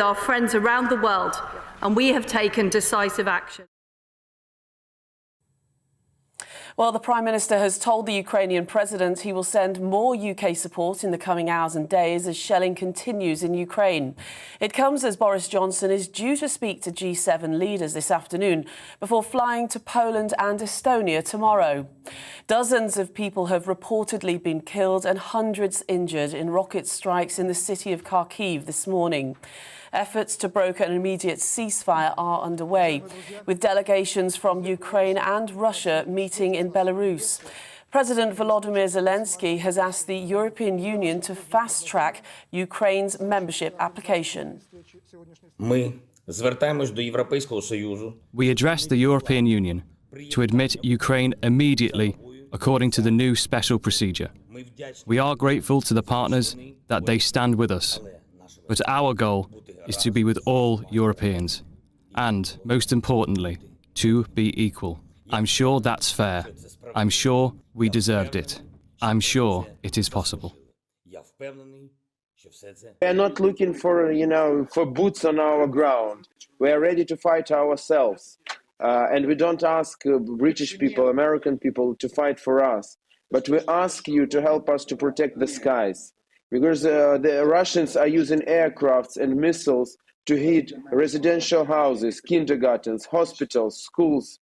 our friends around the world, and we have taken decisive action. Well, the Prime Minister has told the Ukrainian President he will send more UK support in the coming hours and days as shelling continues in Ukraine. It comes as Boris Johnson is due to speak to G7 leaders this afternoon before flying to Poland and Estonia tomorrow. Dozens of people have reportedly been killed and hundreds injured in rocket strikes in the city of Kharkiv this morning. Efforts to broker an immediate ceasefire are underway, with delegations from Ukraine and Russia meeting in Belarus. President Volodymyr Zelensky has asked the European Union to fast-track Ukraine's membership application. We address the European Union to admit Ukraine immediately according to the new special procedure. We are grateful to the partners that they stand with us, but our goal is to be with all Europeans and, most importantly, to be equal. I'm sure that's fair. I'm sure we deserved it. I'm sure it is possible. We are not looking for, for boots on our ground. We are ready to fight ourselves. And we don't ask British people, American people to fight for us. But we ask you to help us to protect the skies. Because the Russians are using aircrafts and missiles to hit residential houses, kindergartens, hospitals, schools.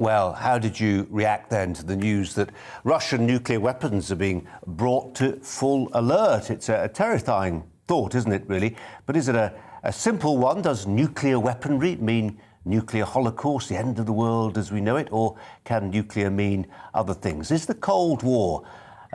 Well, how did you react then to the news that Russian nuclear weapons are being brought to full alert? It's a terrifying thought, isn't it, really? But is it a simple one? Does nuclear weaponry mean nuclear holocaust, the end of the world as we know it? Or can nuclear mean other things? Is the Cold War...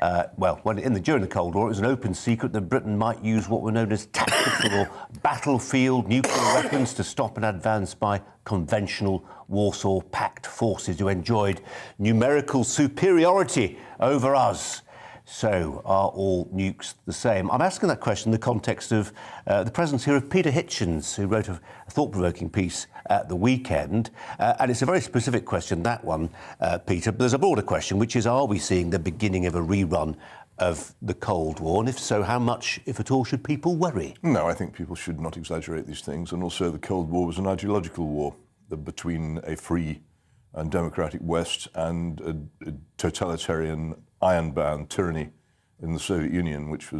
during the Cold War, it was an open secret that Britain might use what were known as tactical or battlefield nuclear weapons to stop an advance by conventional Warsaw Pact forces who enjoyed numerical superiority over us. So, are all nukes the same? I'm asking that question in the context of the presence here of Peter Hitchens, who wrote a thought-provoking piece at the weekend. And it's a very specific question, that one, Peter. But there's a broader question, which is, are we seeing the beginning of a rerun of the Cold War? And if so, how much, if at all, should people worry? No, I think people should not exaggerate these things. And also, the Cold War was an ideological war between a free and democratic West and a totalitarian iron-bound tyranny in the Soviet Union, which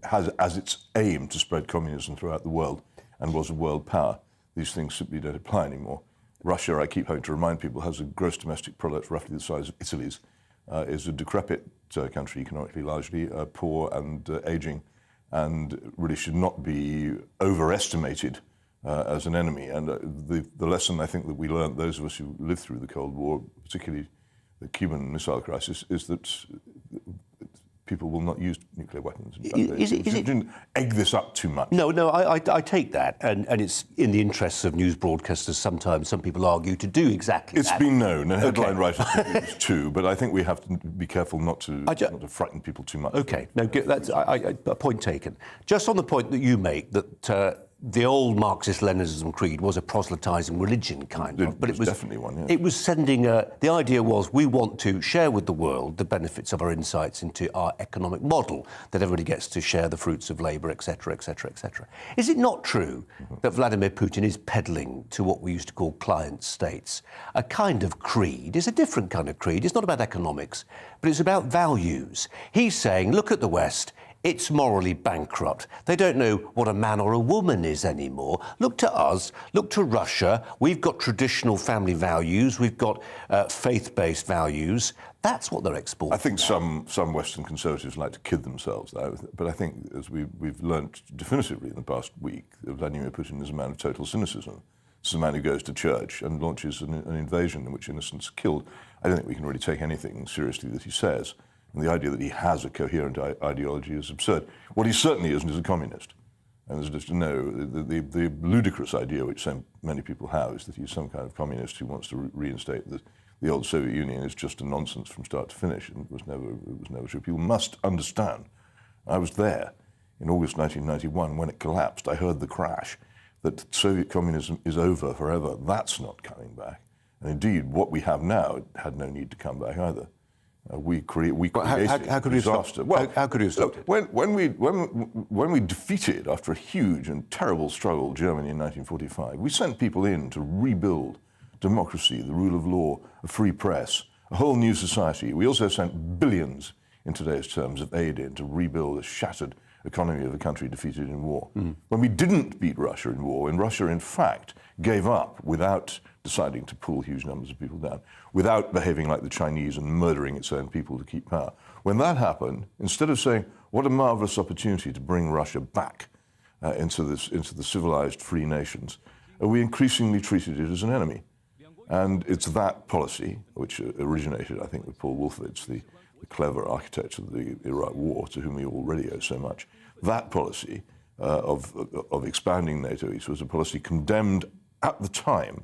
has as its aim to spread communism throughout the world and was a world power. These things simply don't apply anymore. Russia, I keep having to remind people, has a gross domestic product roughly the size of Italy's, is a decrepit country economically, largely poor and aging, and really should not be overestimated as an enemy. And the lesson I think that we learned, those of us who lived through the Cold War, particularly the Cuban Missile Crisis, is that people will not use nuclear weapons. Didn't egg this up too much. No, I take that, and it's in the interests of news broadcasters. Sometimes some people argue to do exactly that. It's been known, and headline writers do too, but I think we have to be careful not to frighten people too much. OK, no, that's a point taken. Just on the point that you make, that the old Marxist-Leninism creed was a proselytising religion, kind of. But it was definitely one, yeah. It was sending the idea was we want to share with the world the benefits of our insights into our economic model, that everybody gets to share the fruits of labour, etc., etc., etc. Is it not true that Vladimir Putin is peddling to what we used to call client states a kind of creed? It's a different kind of creed. It's not about economics, but it's about values. He's saying, look at the West. It's morally bankrupt. They don't know what a man or a woman is anymore. Look to us, look to Russia. We've got traditional family values. We've got faith-based values. That's what they're exporting. I think some Western conservatives like to kid themselves, though. But I think, as we've learnt definitively in the past week, that Vladimir Putin is a man of total cynicism. This is a man who goes to church and launches an invasion in which innocents are killed. I don't think we can really take anything seriously that he says. And the idea that he has a coherent ideology is absurd. What he certainly isn't is a communist. And there's just the ludicrous idea which so many people have is that he's some kind of communist who wants to reinstate the old Soviet Union is just a nonsense from start to finish, and it was never true. People must understand I was there in August 1991 when it collapsed. I heard the crash, that Soviet communism is over forever. That's not coming back. And indeed, what we have now had no need to come back either. We created how could we disaster. how could you have stopped it? When we defeated, after a huge and terrible struggle, Germany in 1945, we sent people in to rebuild democracy, the rule of law, a free press, a whole new society. We also sent billions, in today's terms, of aid in to rebuild a shattered economy of a country defeated in war. When we didn't beat Russia in war, when Russia, in fact, gave up without deciding to pull huge numbers of people down, without behaving like the Chinese and murdering its own people to keep power. When that happened, instead of saying, what a marvelous opportunity to bring Russia back into the civilized free nations, we increasingly treated it as an enemy. And it's that policy, which originated, I think, with Paul Wolfowitz, the clever architect of the Iraq War, to whom we already owe so much. That policy of expanding NATO East was a policy condemned at the time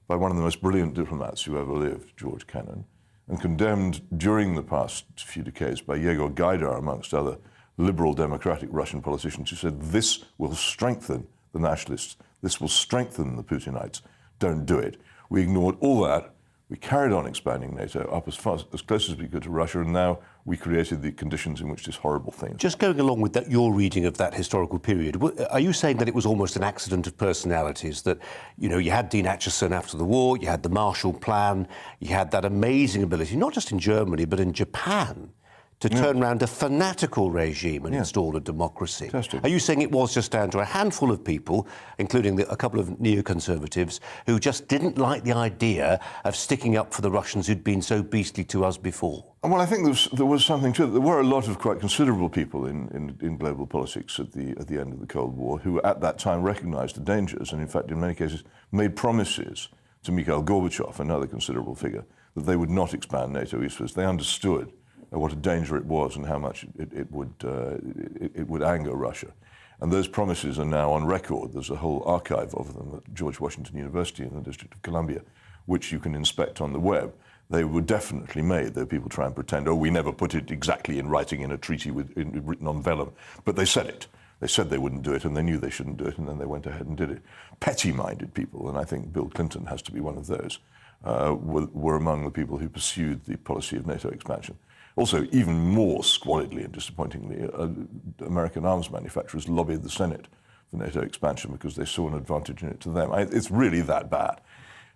by one of the most brilliant diplomats who ever lived, George Kennan, and condemned during the past few decades by Yegor Gaidar, amongst other liberal democratic Russian politicians, who said this will strengthen the nationalists, this will strengthen the Putinites, don't do it. We ignored all that. We carried on expanding NATO up as close as we could to Russia, and now we created the conditions in which this horrible thing. Just going along with that, your reading of that historical period, are you saying that it was almost an accident of personalities? That, you know, you had Dean Acheson after the war, you had the Marshall Plan, you had that amazing ability, not just in Germany but in Japan, to turn around a fanatical regime and install a democracy. Fantastic. Are you saying it was just down to a handful of people, including a couple of neoconservatives, who just didn't like the idea of sticking up for the Russians who'd been so beastly to us before? Well, I think there was something to it. There were a lot of quite considerable people in global politics at the end of the Cold War who at that time recognized the dangers and, in fact, in many cases, made promises to Mikhail Gorbachev, another considerable figure, that they would not expand NATO eastwards. They understood what a danger it was and how much it would anger Russia. And those promises are now on record. There's a whole archive of them at George Washington University in the District of Columbia, which you can inspect on the web. They were definitely made, though people try and pretend, oh, we never put it exactly in writing in a treaty written on vellum. But they said it. They said they wouldn't do it, and they knew they shouldn't do it, and then they went ahead and did it. Petty-minded people, and I think Bill Clinton has to be one of those, were among the people who pursued the policy of NATO expansion. Also, even more squalidly and disappointingly, American arms manufacturers lobbied the Senate for NATO expansion because they saw an advantage in it to them. It's really that bad.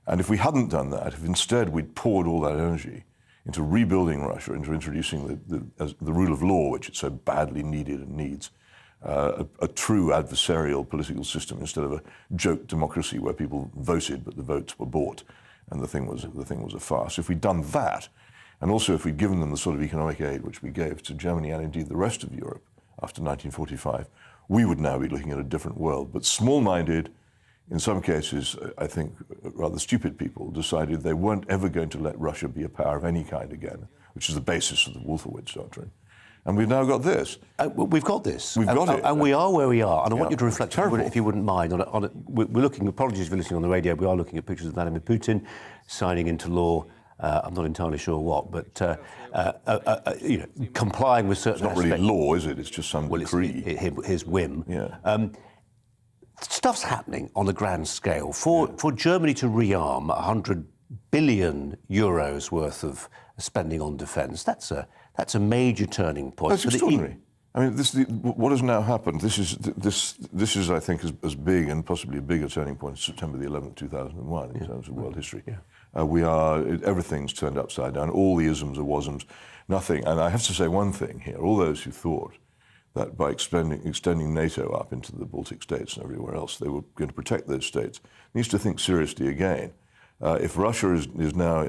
And if we hadn't done that, if instead we'd poured all that energy into rebuilding Russia, into introducing the rule of law, which it so badly needed and needs, a true adversarial political system instead of a joke democracy where people voted but the votes were bought and the thing was a farce. If we'd done that, and also if we'd given them the sort of economic aid which we gave to Germany and indeed the rest of Europe after 1945, we would now be looking at a different world. But small-minded, in some cases, I think, rather stupid people decided they weren't ever going to let Russia be a power of any kind again, which is the basis of the Wolfowitz doctrine. And we've now got this. We've got this. We've got it. And we are where we are. And I want you to reflect, if you wouldn't mind, on it. We're looking, apologies for listening on the radio, we are looking at pictures of Vladimir Putin signing into law, I'm not entirely sure what, but complying with certain aspects. It's not really law, is it? It's just some decree. It's his whim. Yeah. Stuff's happening on a grand scale. For Germany to rearm 100 billion euros worth of spending on defence, that's a major turning point. That's extraordinary. I mean, what has now happened? This is, I think, as big and possibly a bigger turning point as September the 11th, 2001 in terms of world history. Yeah. Everything's turned upside down. All the isms are wasms, nothing. And I have to say one thing here: all those who thought that by extending NATO up into the Baltic states and everywhere else, they were going to protect those states, needs to think seriously again. If Russia is now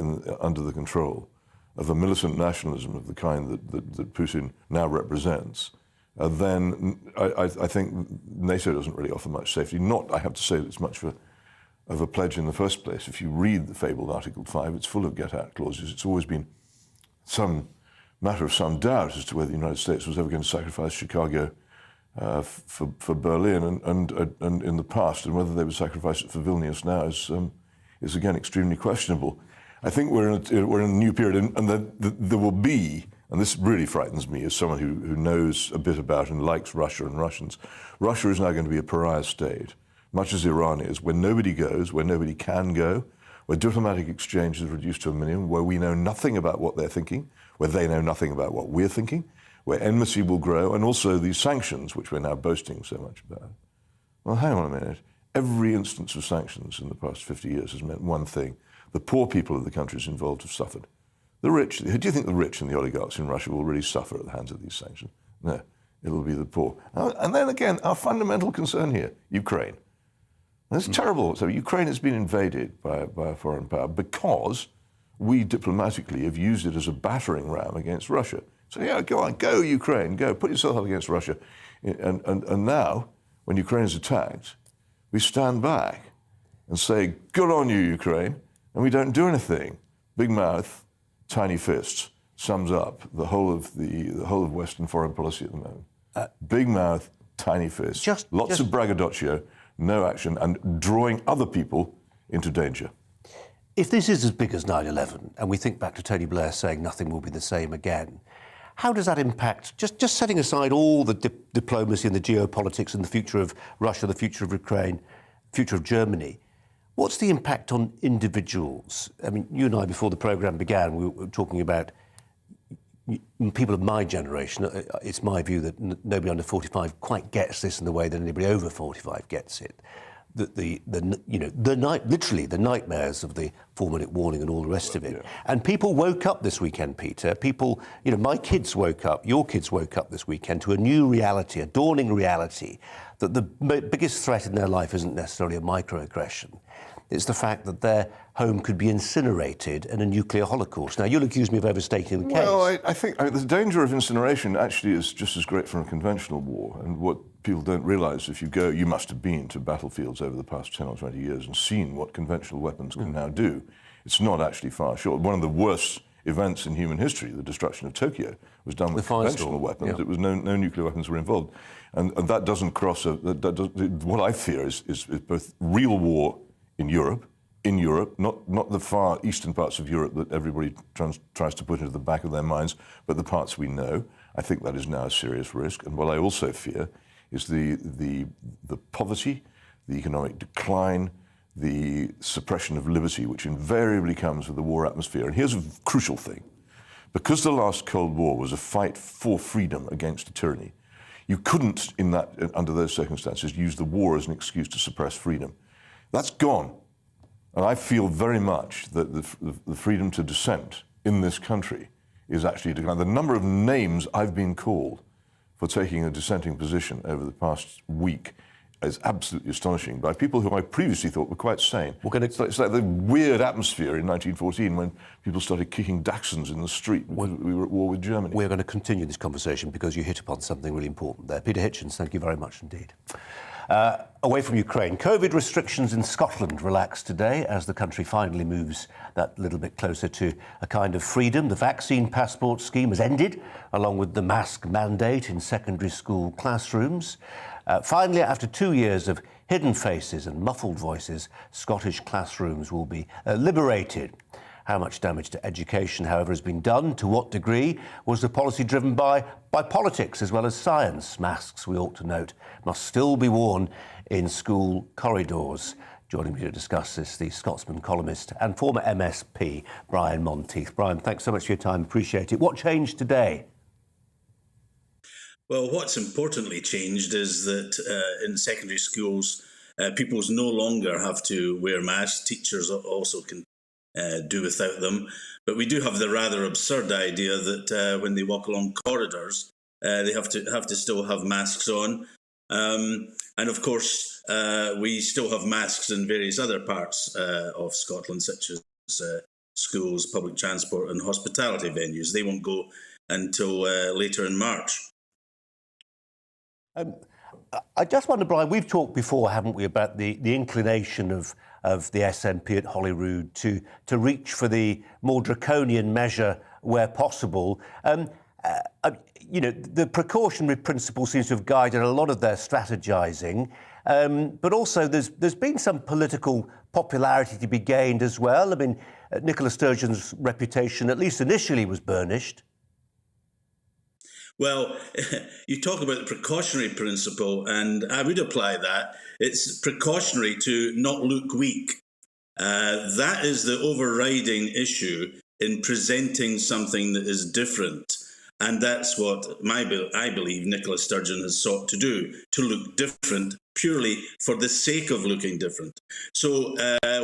under the control of a militant nationalism of the kind that Putin now represents, then I think NATO doesn't really offer much safety. Not, I have to say, that it's much of a pledge in the first place. If you read the fabled Article 5, it's full of get-out clauses. It's always been some matter of some doubt as to whether the United States was ever going to sacrifice Chicago for Berlin and in the past, and whether they would sacrifice it for Vilnius now is again extremely questionable. I think we're in a new period, and there will be and this really frightens me as someone who knows a bit about and likes Russia and Russians, Russia is now going to be a pariah state, much as Iran is, where nobody goes, where nobody can go, where diplomatic exchange is reduced to a minimum, where we know nothing about what they're thinking, where they know nothing about what we're thinking, where enmity will grow, and also these sanctions, which we're now boasting so much about. Well, hang on a minute. Every instance of sanctions in the past 50 years has meant one thing. The poor people of the countries involved have suffered. The rich, do you think the rich and the oligarchs in Russia will really suffer at the hands of these sanctions? No, it'll be the poor. And then again, our fundamental concern here, Ukraine. It's terrible. So Ukraine has been invaded by a foreign power because we diplomatically have used it as a battering ram against Russia. So yeah, go on, go Ukraine, go, put yourself up against Russia. And now, when Ukraine is attacked, we stand back and say, good on you, Ukraine, and we don't do anything. Big mouth, tiny fists sums up the whole of Western foreign policy at the moment. Big mouth, tiny fists, lots of braggadocio, no action, and drawing other people into danger. If this is as big as 9/11, and we think back to Tony Blair saying nothing will be the same again, how does that impact, just setting aside all the diplomacy and the geopolitics and the future of Russia, the future of Ukraine, future of Germany, what's the impact on individuals? I mean, you and I, before the programme began, we were talking about people of my generation. It's my view that nobody under 45 quite gets this in the way that anybody over 45 gets it. Literally the nightmares of the 4-minute warning and all the rest of it. Yeah. And people woke up this weekend, Peter. People, my kids woke up, your kids woke up this weekend to a new reality, a dawning reality, that the biggest threat in their life isn't necessarily a microaggression. It's the fact that their home could be incinerated in a nuclear holocaust. Now, you'll accuse me of overstating the case. Well, I think the danger of incineration actually is just as great from a conventional war. And what people don't realise, if you go, you must have been to battlefields over the past 10 or 20 years and seen what conventional weapons can now do. It's not actually far short. One of the worst events in human history, the destruction of Tokyo, was done with conventional weapons. Yeah. It was no nuclear weapons were involved. And that doesn't cross what I fear is both real war in Europe, not the far eastern parts of Europe that everybody tries to put into the back of their minds, but the parts we know. I think that is now a serious risk. And what I also fear is the poverty, the economic decline, the suppression of liberty, which invariably comes with the war atmosphere. And here's a crucial thing. Because the last Cold War was a fight for freedom against tyranny, you couldn't, under those circumstances, use the war as an excuse to suppress freedom. That's gone. And I feel very much that the freedom to dissent in this country is actually declining. The number of names I've been called for taking a dissenting position over the past week is absolutely astonishing by people who I previously thought were quite sane. It's like the weird atmosphere in 1914 when people started kicking Dachshunds in the street because we were at war with Germany. We're going to continue this conversation because you hit upon something really important there. Peter Hitchens, thank you very much indeed. Away from Ukraine, COVID restrictions in Scotland relaxed today as the country finally moves that little bit closer to a kind of freedom. The vaccine passport scheme has ended, along with the mask mandate in secondary school classrooms. Finally, after 2 years of hidden faces and muffled voices, Scottish classrooms will be liberated. How much damage to education, however, has been done, to what degree, was the policy driven by politics as well as science? Masks, we ought to note, must still be worn in school corridors. Joining me to discuss this, the Scotsman columnist and former MSP, Brian Monteith. Brian, thanks so much for your time. Appreciate it. What changed today? Well, what's importantly changed is that in secondary schools, pupils no longer have to wear masks. Teachers also can do without them. But we do have the rather absurd idea that when they walk along corridors, they have to still have masks on. And of course, we still have masks in various other parts of Scotland, such as schools, public transport and hospitality venues. They won't go until later in March. I just wonder, Brian, we've talked before, haven't we, about the inclination of the SNP at Holyrood to reach for the more draconian measure where possible. The precautionary principle seems to have guided a lot of their strategising, but also there's been some political popularity to be gained as well. I mean, Nicola Sturgeon's reputation, at least initially, was burnished. Well, you talk about the precautionary principle, and I would apply that. It's precautionary to not look weak. That is the overriding issue in presenting something that is different. And that's what I believe Nicola Sturgeon has sought to do, to look different purely for the sake of looking different. So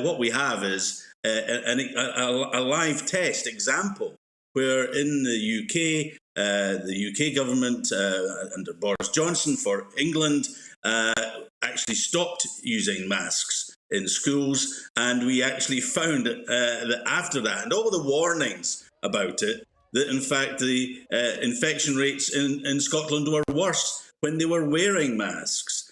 what we have is a live test example where in the UK government under Boris Johnson for England actually stopped using masks in schools, and we actually found that after that, and all the warnings about it, that in fact the infection rates in Scotland were worse when they were wearing masks.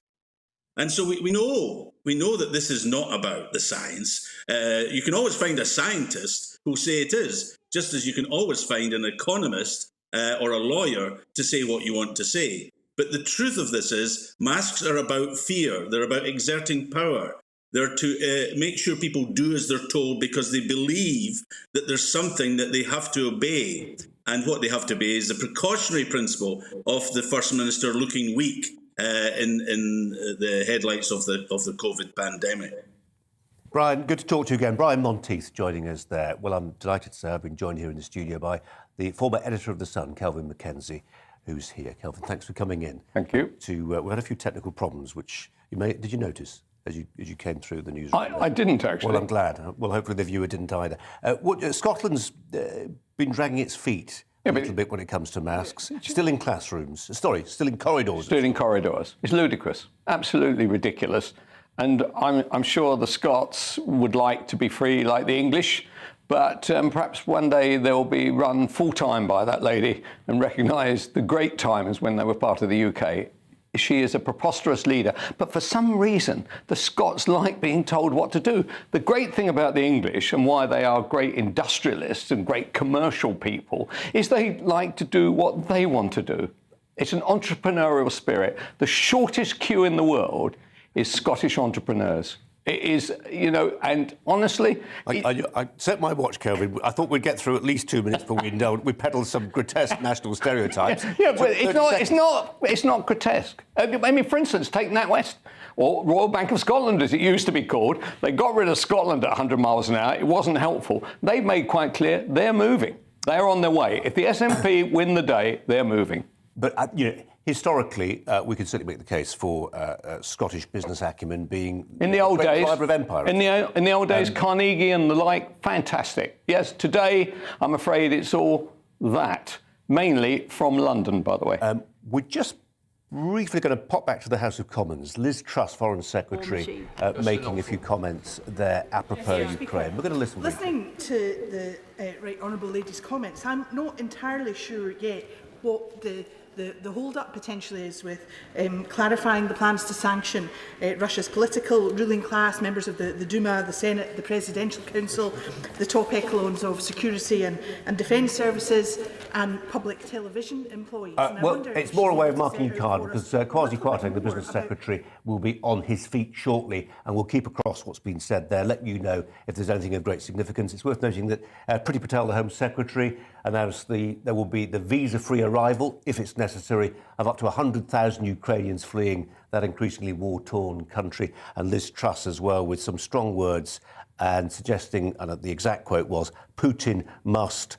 And so we know that this is not about the science. You can always find a scientist who'll say it is, just as you can always find an economist or a lawyer to say what you want to say. But the truth of this is masks are about fear. They're about exerting power. They're to make sure people do as they're told because they believe that there's something that they have to obey. And what they have to obey is the precautionary principle of the First Minister looking weak in the headlights of the COVID pandemic. Brian, good to talk to you again. Brian Monteith joining us there. Well, I'm delighted to say I've been joined here in the studio by the former editor of The Sun, Kelvin McKenzie, who's here. Kelvin, thanks for coming in. Thank you. We had a few technical problems, which did you notice as you came through the news? I didn't, actually. Well, I'm glad. Well, hopefully the viewer didn't either. Scotland's been dragging its feet a little bit when it comes to masks. Still in classrooms. Sorry, still in corridors. Still in corridors. It's ludicrous. Absolutely ridiculous. And I'm sure the Scots would like to be free like the English, but perhaps one day they'll be run full-time by that lady and recognise the great times when they were part of the UK. She is a preposterous leader, but for some reason, the Scots like being told what to do. The great thing about the English and why they are great industrialists and great commercial people is they like to do what they want to do. It's an entrepreneurial spirit. The shortest queue in the world is Scottish entrepreneurs. It is, and honestly... I set my watch, Kelvin. I thought we'd get through at least 2 minutes before we peddled some grotesque national stereotypes. Yeah, but it's not grotesque. I mean, for instance, take NatWest, or Royal Bank of Scotland, as it used to be called. They got rid of Scotland at 100 miles an hour. It wasn't helpful. They've made quite clear they're moving. They're on their way. If the SNP win the day, they're moving. But, historically, we could certainly make the case for Scottish business acumen being in the old days, driver of empire. In the old days, Carnegie and the like, fantastic. Yes, today, I'm afraid it's all that, mainly from London, by the way. We're just briefly going to pop back to the House of Commons. Liz Truss, Foreign Secretary, making a few comments there apropos Ukraine. We're going to listen. Listening to the Right Honourable Lady's comments, I'm not entirely sure yet what the hold-up potentially is with clarifying the plans to sanction Russia's political ruling class, members of the Duma, the Senate, the Presidential Council, the top echelons of security and defence services, and public television employees. Well, it's more a way of marking your card, because Kwasi Kwarteng, the Business Secretary, will be on his feet shortly, and we'll keep across what's been said there, let you know if there's anything of great significance. It's worth noting that Priti Patel, the Home Secretary, announced there will be the visa-free arrival, if it's necessary, of up to 100,000 Ukrainians fleeing that increasingly war-torn country. And Liz Truss as well, with some strong words and suggesting, and the exact quote was, Putin must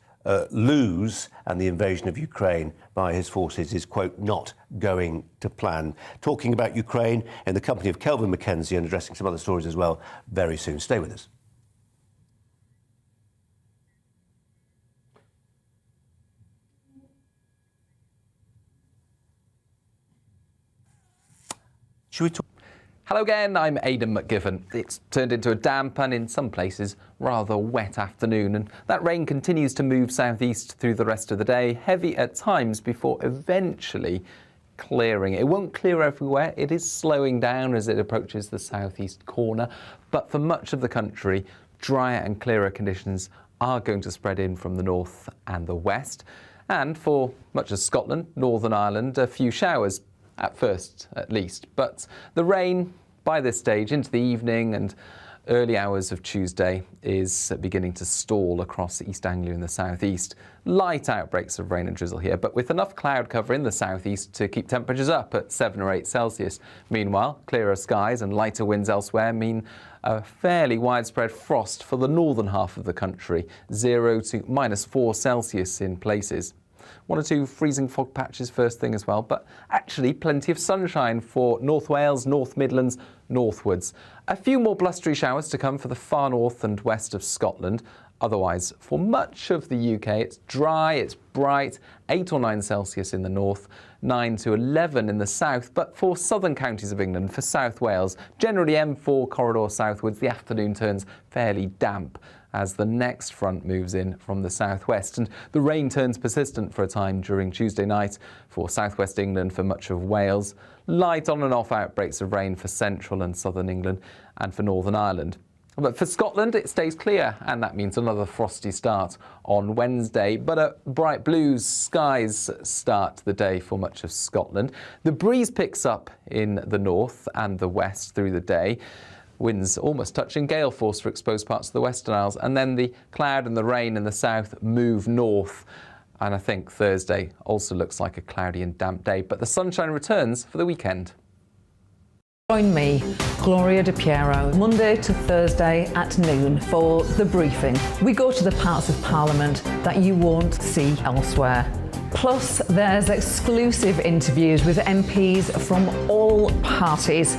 lose, and the invasion of Ukraine by his forces is, quote, not going to plan. Talking about Ukraine in the company of Kelvin McKenzie and addressing some other stories as well very soon. Stay with us. Should we talk? Hello again, I'm Aidan McGiven. It's turned into a damp and, in some places, rather wet afternoon, and that rain continues to move southeast through the rest of the day, heavy at times before eventually clearing. It won't clear everywhere. It is slowing down as it approaches the southeast corner, but for much of the country, drier and clearer conditions are going to spread in from the north and the west. And for much of Scotland, Northern Ireland, a few showers at first, at least. But the rain, by this stage, into the evening and early hours of Tuesday is beginning to stall across East Anglia in the southeast. Light outbreaks of rain and drizzle here, but with enough cloud cover in the southeast to keep temperatures up at 7 or 8 Celsius. Meanwhile, clearer skies and lighter winds elsewhere mean a fairly widespread frost for the northern half of the country, 0 to -4 Celsius in places. 1 or 2 freezing fog patches first thing as well, but actually plenty of sunshine for North Wales, North Midlands, northwards. A few more blustery showers to come for the far north and west of Scotland. Otherwise, for much of the UK, it's dry, it's bright, 8 or 9 Celsius in the north, 9 to 11 in the south. But for southern counties of England, for South Wales, generally M4 corridor southwards, the afternoon turns fairly damp as the next front moves in from the southwest, and the rain turns persistent for a time during Tuesday night for southwest England, for much of Wales. Light on and off outbreaks of rain for central and southern England and for Northern Ireland. But for Scotland, it stays clear, and that means another frosty start on Wednesday, but a bright blue skies start the day for much of Scotland. The breeze picks up in the north and the west through the day. Winds almost touching gale force for exposed parts of the Western Isles, and then the cloud and the rain in the south move north. And I think Thursday also looks like a cloudy and damp day, but the sunshine returns for the weekend. Join me, Gloria De Piero, Monday to Thursday at noon for The Briefing. We go to the parts of Parliament that you won't see elsewhere. Plus, there's exclusive interviews with MPs from all parties.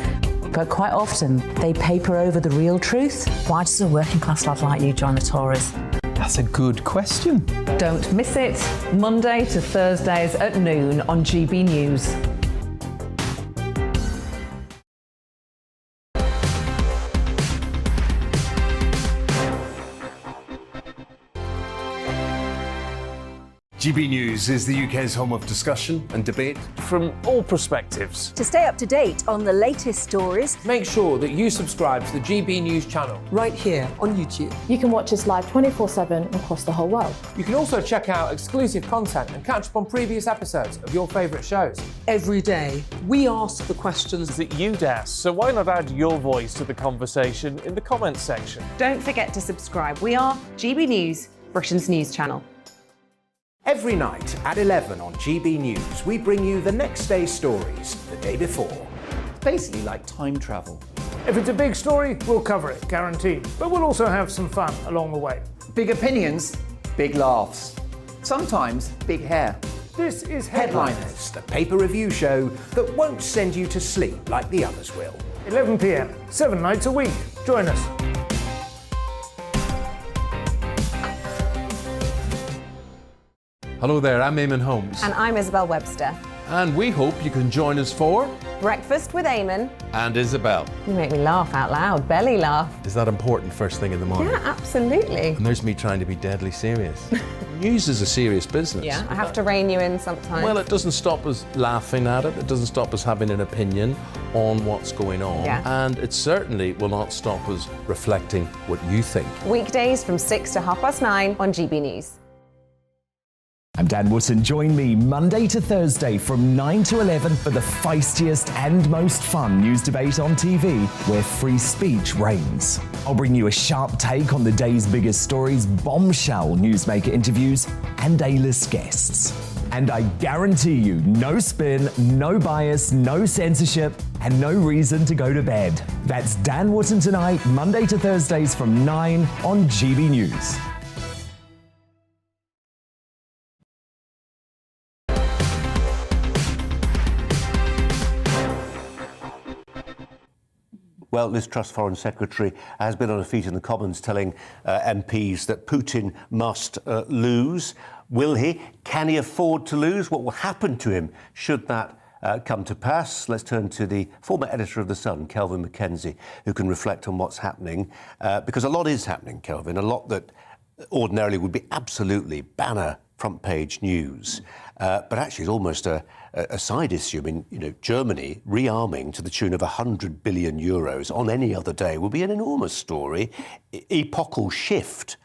But quite often, they paper over the real truth. Why does a working class lad like you join the Tories? That's a good question. Don't miss it. Monday to Thursdays at noon on GB News. GB News is the UK's home of discussion and debate from all perspectives. To stay up to date on the latest stories, make sure that you subscribe to the GB News channel right here on YouTube. You can watch us live 24/7 across the whole world. You can also check out exclusive content and catch up on previous episodes of your favourite shows. Every day, we ask the questions that you'd ask, so why not add your voice to the conversation in the comments section? Don't forget to subscribe. We are GB News, Britain's news channel. Every night at 11 on GB News, we bring you the next day's stories the day before. It's basically like time travel. If it's a big story, we'll cover it, guaranteed. But we'll also have some fun along the way. Big opinions, big laughs. Sometimes big hair. This is Headliners, the paper review show that won't send you to sleep like the others will. 11 p.m, 7 nights a week. Join us. Hello there, I'm Eamon Holmes. And I'm Isabel Webster. And we hope you can join us for Breakfast with Eamon and Isabel. You make me laugh out loud, belly laugh. Is that important first thing in the morning? Yeah, absolutely. And there's me trying to be deadly serious. News is a serious business. Yeah, I have to rein you in sometimes. Well, it doesn't stop us laughing at it. It doesn't stop us having an opinion on what's going on. Yeah. And it certainly will not stop us reflecting what you think. Weekdays from 6 to 9:30 on GB News. I'm Dan Wootton. Join me Monday to Thursday from 9 to 11 for the feistiest and most fun news debate on TV, where free speech reigns. I'll bring you a sharp take on the day's biggest stories, bombshell newsmaker interviews, and A-list guests. And I guarantee you, no spin, no bias, no censorship, and no reason to go to bed. That's Dan Wootton Tonight, Monday to Thursdays from 9 on GB News. Well, Liz Truss, Foreign Secretary, has been on her feet in the Commons telling MPs that Putin must lose. Will he? Can he afford to lose? What will happen to him should that come to pass? Let's turn to the former editor of The Sun, Kelvin Mackenzie, who can reflect on what's happening. Because a lot is happening, Kelvin, a lot that ordinarily would be absolutely banner front page news. But actually, it's almost a side issue. I mean, you know, Germany rearming to the tune of 100 billion euros on any other day would be an enormous story, epochal shift,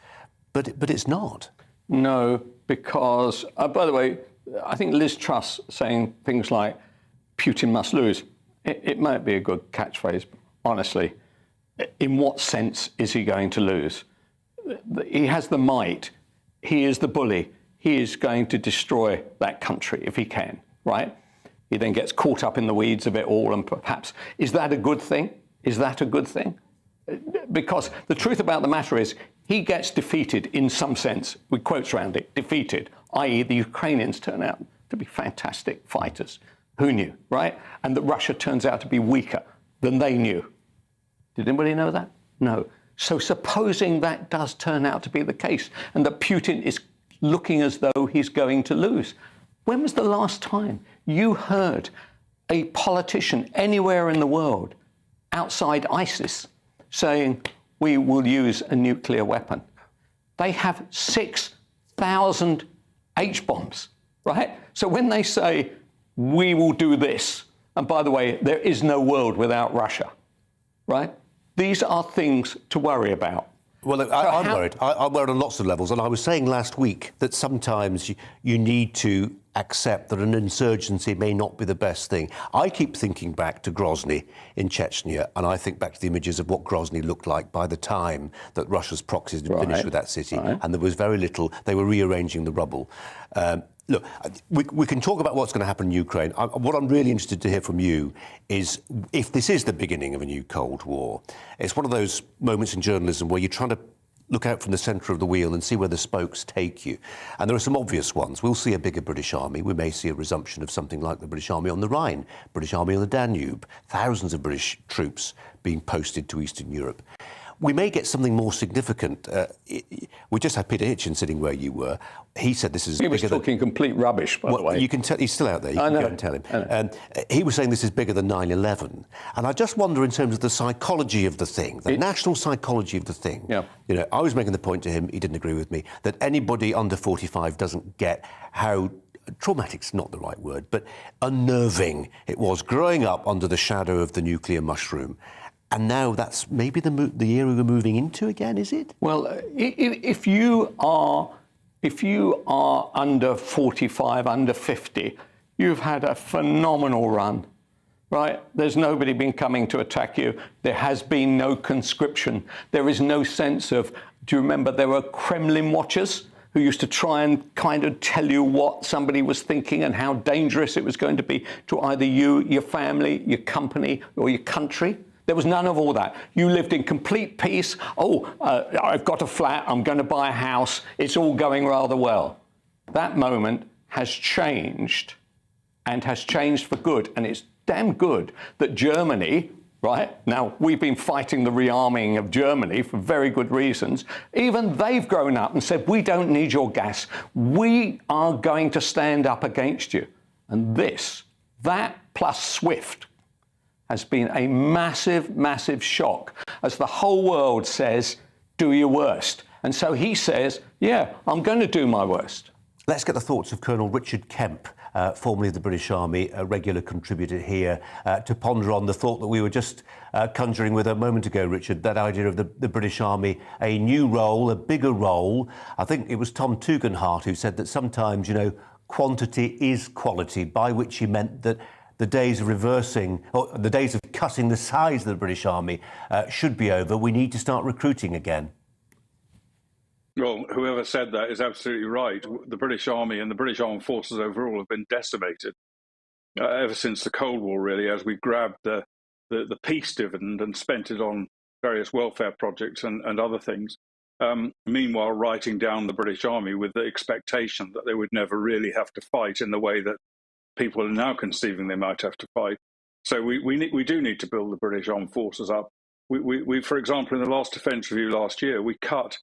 but it's not. No, because, by the way, I think Liz Truss saying things like Putin must lose, it might be a good catchphrase, honestly. In what sense is he going to lose? He has the might. He is the bully. He is going to destroy that country if he can, right? He then gets caught up in the weeds of it all, and perhaps, is that a good thing? Is that a good thing? Because the truth about the matter is, he gets defeated in some sense, with quotes around it, defeated, i.e. the Ukrainians turn out to be fantastic fighters. Who knew, right? And that Russia turns out to be weaker than they knew. Did anybody know that? No. So supposing that does turn out to be the case, and that Putin is looking as though he's going to lose, when was the last time you heard a politician anywhere in the world outside ISIS saying, we will use a nuclear weapon? They have 6,000 H-bombs, right? So when they say, we will do this, and by the way, there is no world without Russia, right? These are things to worry about. Well, I'm worried. I'm worried on lots of levels. And I was saying last week that sometimes you need to accept that an insurgency may not be the best thing. I keep thinking back to Grozny in Chechnya, and I think back to the images of what Grozny looked like by the time that Russia's proxies had finished with that city. And there was very little. They were rearranging the rubble. Look, we can talk about what's going to happen in Ukraine. What I'm really interested to hear from you is if this is the beginning of a new Cold War. It's one of those moments in journalism where you're trying to look out from the centre of the wheel and see where the spokes take you. And there are some obvious ones. We'll see a bigger British army. We may see a resumption of something like the British Army on the Rhine, British Army on the Danube, thousands of British troops being posted to Eastern Europe. We may get something more significant. We just had Peter Hitchens sitting where you were. He said this is bigger than... He was talking complete rubbish, by the way. You can tell he's still out there. You can go and tell him. He was saying this is bigger than 9/11. And I just wonder, in terms of the psychology of the thing, the national psychology of the thing. Yeah. You know, I was making the point to him, he didn't agree with me, that anybody under 45 doesn't get how... traumatic's not the right word, but unnerving it was growing up under the shadow of the nuclear mushroom. And now that's maybe the era we're moving into again, is it? Well, if you are under 45, under 50, you've had a phenomenal run, right? There's nobody been coming to attack you. There has been no conscription. There is no sense of, do you remember there were Kremlin watchers who used to try and kind of tell you what somebody was thinking and how dangerous it was going to be to either you, your family, your company, or your country? There was none of all that. You lived in complete peace. I've got a flat, I'm going to buy a house, it's all going rather well. That moment has changed, and has changed for good. And it's damn good that Germany, right, now we've been fighting the rearming of Germany for very good reasons. Even they've grown up and said, we don't need your gas. We are going to stand up against you. And that plus SWIFT, has been a massive, massive shock as the whole world says, do your worst. And so he says, yeah, I'm going to do my worst. Let's get the thoughts of Colonel Richard Kemp, formerly of the British Army, a regular contributor here, to ponder on the thought that we were just conjuring with a moment ago, Richard, that idea of the British Army, a new role, a bigger role. I think it was Tom Tugendhat who said that sometimes, you know, quantity is quality, by which he meant that the days of reversing, or the days of cutting the size of the British Army should be over. We need to start recruiting again. Well, whoever said that is absolutely right. The British Army and the British Armed Forces overall have been decimated ever since the Cold War, really, as we grabbed the peace dividend and spent it on various welfare projects and other things. Meanwhile, writing down the British Army with the expectation that they would never really have to fight in the way that people are now conceiving they might have to fight. So we do need to build the British Armed Forces up. We, for example, in the last defence review last year, we cut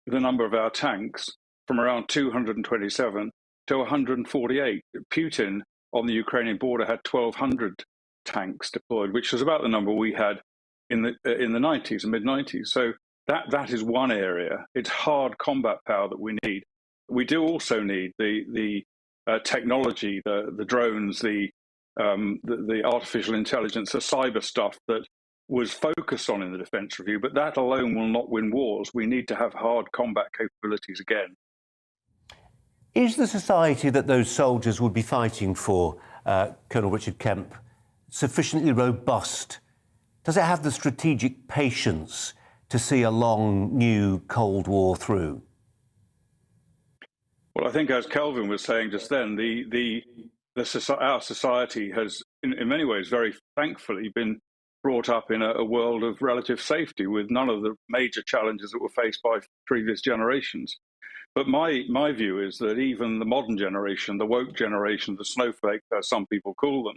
the number of our tanks from around 227 to 148. Putin on the Ukrainian border had 1,200 tanks deployed, which was about the number we had in the 90s and mid-90s. So that is one area. It's hard combat power that we need. We do also need the technology, the drones, the artificial intelligence, the cyber stuff that was focused on in the defence review, but that alone will not win wars. We need to have hard combat capabilities again. Is the society that those soldiers would be fighting for, Colonel Richard Kemp, sufficiently robust does it have the strategic patience to see a long, new Cold War through? Well, I think, as Kelvin was saying just then, our society has, in many ways, very thankfully, been brought up in a world of relative safety with none of the major challenges that were faced by previous generations. But my view is that even the modern generation, the woke generation, the snowflake, as some people call them,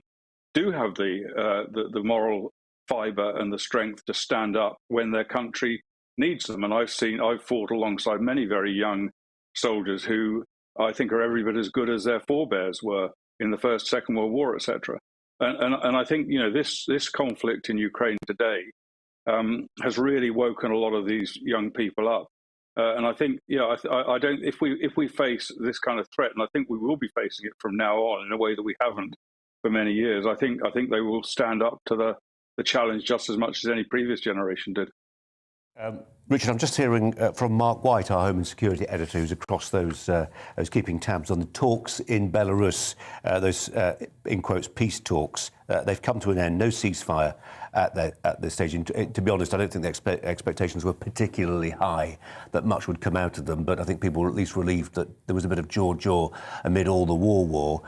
do have the moral fibre and the strength to stand up when their country needs them. And I've fought alongside many very young soldiers who I think are every bit as good as their forebears were in the First, Second World War, etc. And I think, you know, this conflict in Ukraine today has really woken a lot of these young people up. And I think, I don't. If we face this kind of threat, and I think we will be facing it from now on in a way that we haven't for many years, I think they will stand up to the challenge just as much as any previous generation did. Richard, I'm just hearing from Mark White, our Home and Security editor, who's across those keeping tabs on the talks in Belarus, those, in quotes, peace talks. They've come to an end, no ceasefire at this stage. And to be honest, I don't think the expectations were particularly high that much would come out of them, but I think people were at least relieved that there was a bit of jaw amid all the war.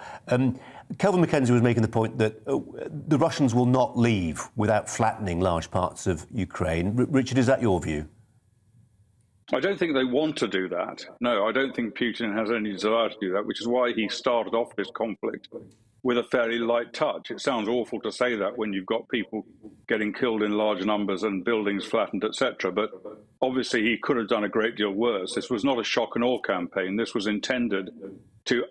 Kelvin Mackenzie was making the point that the Russians will not leave without flattening large parts of Ukraine. Richard, is that your view? I don't think they want to do that. No, I don't think Putin has any desire to do that, which is why he started off this conflict with a fairly light touch. It sounds awful to say that when you've got people getting killed in large numbers and buildings flattened, etc. But obviously he could have done a great deal worse. This was not a shock and awe campaign. This was intended to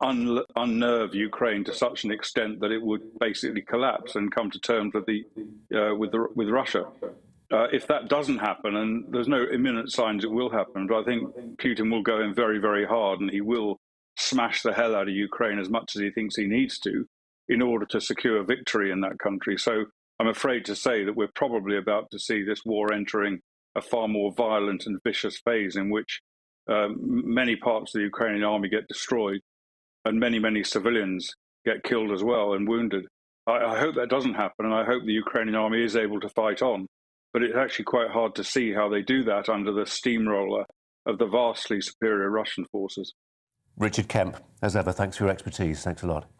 unnerve Ukraine to such an extent that it would basically collapse and come to terms with Russia. If that doesn't happen, and there's no imminent signs it will happen, but I think Putin will go in very, very hard, and he will smash the hell out of Ukraine as much as he thinks he needs to in order to secure victory in that country. So I'm afraid to say that we're probably about to see this war entering a far more violent and vicious phase in which many parts of the Ukrainian army get destroyed and many, many civilians get killed as well and wounded. I hope that doesn't happen, and I hope the Ukrainian army is able to fight on. But it's actually quite hard to see how they do that under the steamroller of the vastly superior Russian forces. Richard Kemp, as ever, thanks for your expertise. Thanks a lot.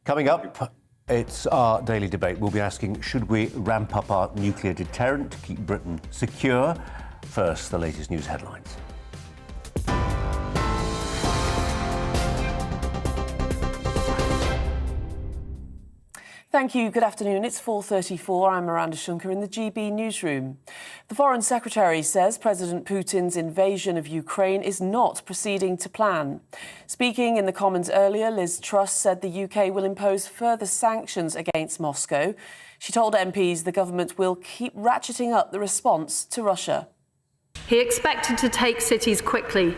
Coming up, it's our daily debate. We'll be asking, should we ramp up our nuclear deterrent to keep Britain secure? First, the latest news headlines. Thank you. Good afternoon. It's 4:34. I'm Miranda Shunker in the GB newsroom. The Foreign Secretary says President Putin's invasion of Ukraine is not proceeding to plan. Speaking in the Commons earlier, Liz Truss said the UK will impose further sanctions against Moscow. She told MPs the government will keep ratcheting up the response to Russia. He expected to take cities quickly.